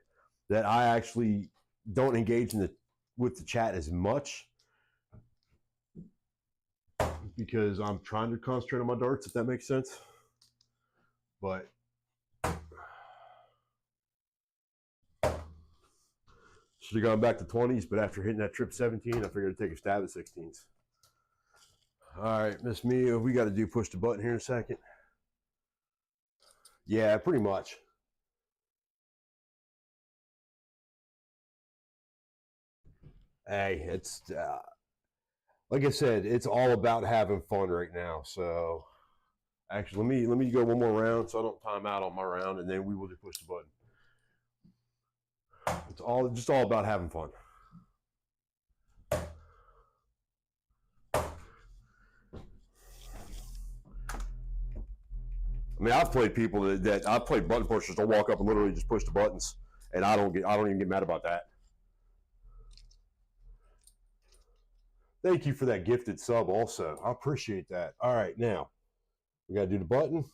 that I actually don't engage with the chat as much because I'm trying to concentrate on my darts, if that makes sense. But should have gone back to 20s, but after hitting that trip 17, I figured I'd take a stab at 16s. All right, Miss Mia, we got to do push the button here in a second. Yeah, pretty much. Hey, it's like I said, it's all about having fun right now. So actually, let me go one more round so I don't time out on my round, and then we will just push the button. It's just all about having fun. I mean, I've played people that I've played button pushers. They'll walk up and literally just push the buttons, and I don't even get mad about that. Thank you for that gifted sub also. I appreciate that. All right, now we got to do the button.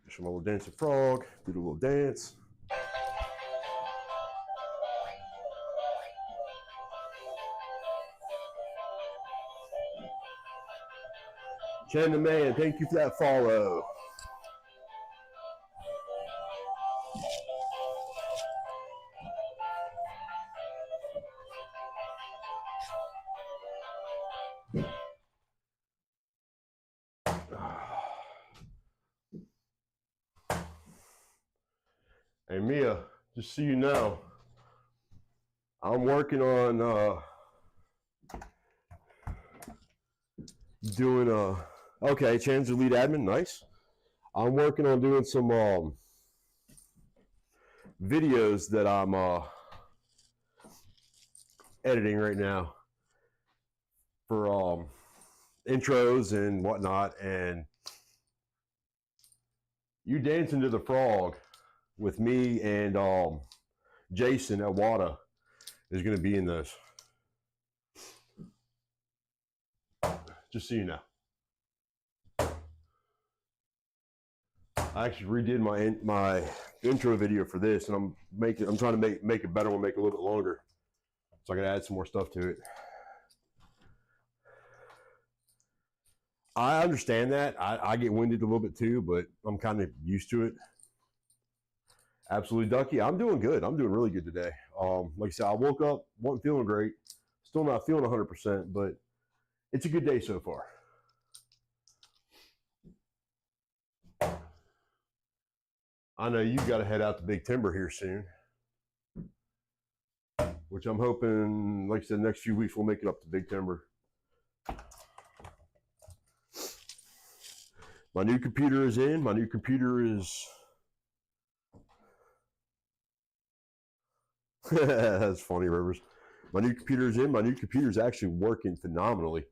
Show my little dancing frog. Do the little dance. Chen the man, thank you for that follow. Hey Mia, just so you know, I'm working on doing okay, Chan's the lead admin, nice. I'm working on doing some videos that I'm editing right now for intros and whatnot, and you dancing to the frog with me and Jason at WADA is going to be in this. Just so you know. I actually redid my intro video for this, and I'm trying to make a better one, make it a little bit longer, so I can add some more stuff to it. I understand that. I get winded a little bit too, but I'm kind of used to it. Absolutely, Ducky. I'm doing good. I'm doing really good today. Like I said, I woke up, wasn't feeling great. Still not feeling 100%, but it's a good day so far. I know you've got to head out to Big Timber here soon, which I'm hoping, like I said, next few weeks we'll make it up to Big Timber. My new computer is in. My new computer is... That's funny, Rivers. My new computer is in. My new computer is actually working phenomenally.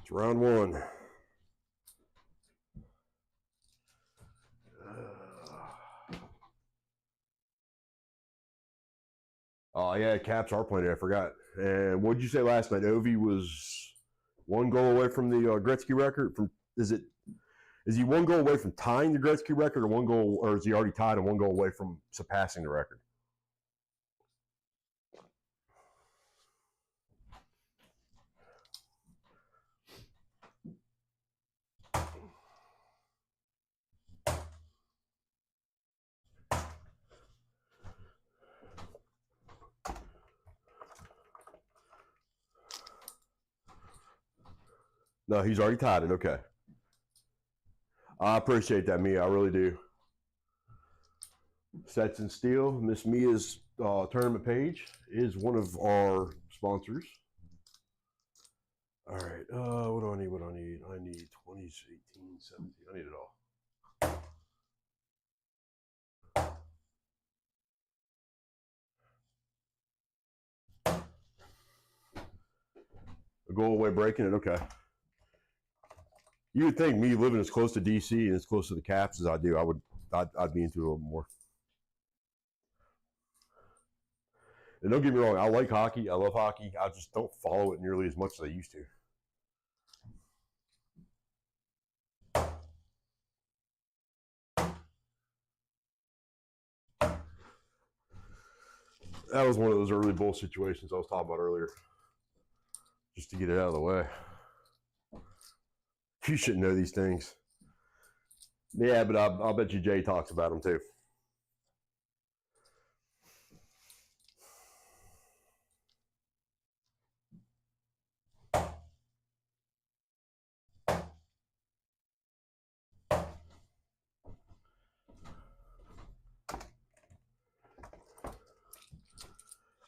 It's round one. Oh, yeah, Caps are playing it. I forgot. And what did you say last night? Ovi was one goal away from the Gretzky record. Is he one goal away from tying the Gretzky record, or one goal, or is he already tied and one goal away from surpassing the record? No, he's already tied it. Okay. I appreciate that, Mia. I really do. Sets and Steel, Miss Mia's tournament page is one of our sponsors. All right. What do I need? I need 20s, 18, 17. I need it all. A goal away breaking it. Okay. You would think me living as close to DC and as close to the Caps as I do, I'd be into it a little more. And don't get me wrong, I like hockey. I love hockey. I just don't follow it nearly as much as I used to. That was one of those early bull situations I was talking about earlier. Just to get it out of the way. You should know these things. Yeah, but I'll bet you Jay talks about them too.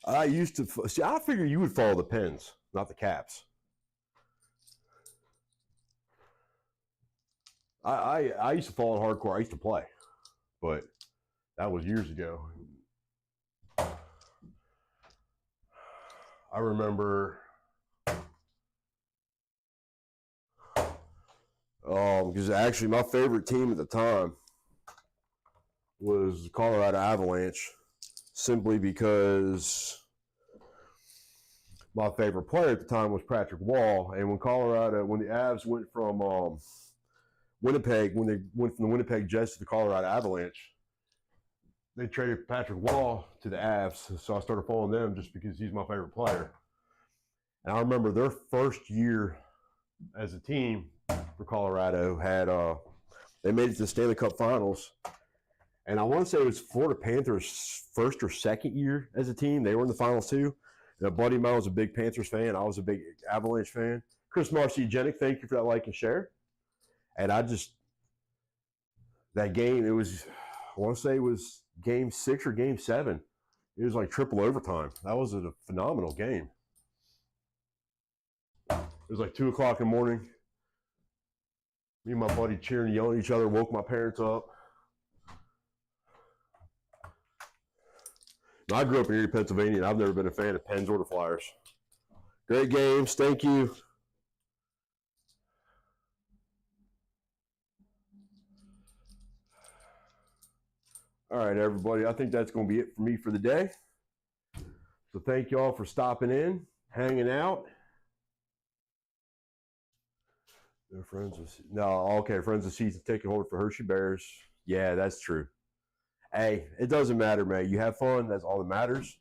I used to see. I figured you would follow the Pens, not the Caps. I used to follow hardcore. I used to play, but that was years ago. I remember because actually my favorite team at the time was the Colorado Avalanche, simply because my favorite player at the time was Patrick Wall. And when the Avs went from Winnipeg, when they went from the Winnipeg Jets to the Colorado Avalanche, they traded Patrick Wall to the Avs. So I started following them just because he's my favorite player. And I remember their first year as a team for Colorado had they made it to the Stanley Cup Finals. And I want to say it was Florida Panthers' first or second year as a team. They were in the finals too. And a buddy of mine was a big Panthers fan. I was a big Avalanche fan. Chris Marcy-Jenick, thank you for that like and share. And that game, it was, I want to say it was game 6 or game 7. It was like triple overtime. That was a phenomenal game. It was like 2 o'clock in the morning. Me and my buddy cheering and yelling at each other, woke my parents up. Now, I grew up in Erie, Pennsylvania, and I've never been a fan of Pens or the Flyers. Great games. Thank you. All right, everybody. I think that's going to be it for me for the day. So thank you all for stopping in, hanging out. No friends of friends of season ticket holder for Hershey Bears. Yeah, that's true. Hey, it doesn't matter, man. You have fun. That's all that matters.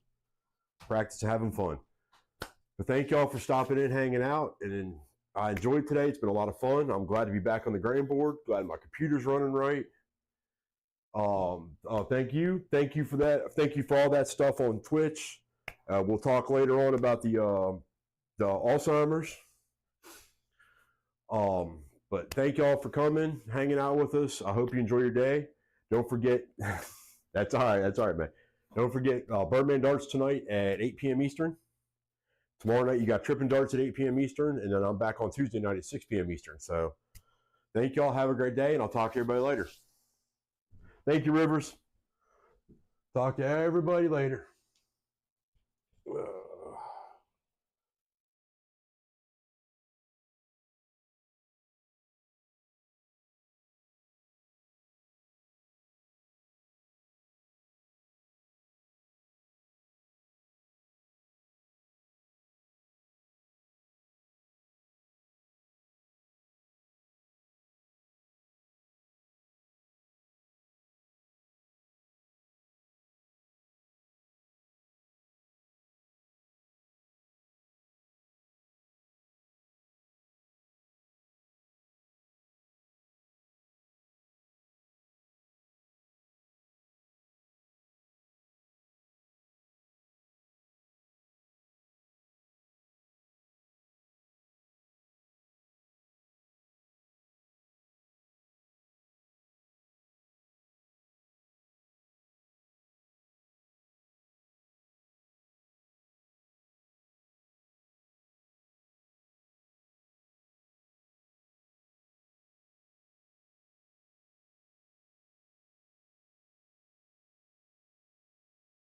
Practice having fun. But thank y'all for stopping in, hanging out. And I enjoyed today. It's been a lot of fun. I'm glad to be back on the granboard. Glad my computer's running right. Thank you. Thank you for that. Thank you for all that stuff on Twitch. We'll talk later on about the Alzheimer's. But thank y'all for coming, hanging out with us. I hope you enjoy your day. Don't forget, that's all right, man. Don't forget Birdman Darts tonight at 8 p.m. Eastern. Tomorrow night, you got Trippin' Darts at 8 p.m. Eastern, and then I'm back on Tuesday night at 6 p.m. Eastern. So thank y'all. Have a great day, and I'll talk to everybody later. Thank you, Rivers. Talk to everybody later.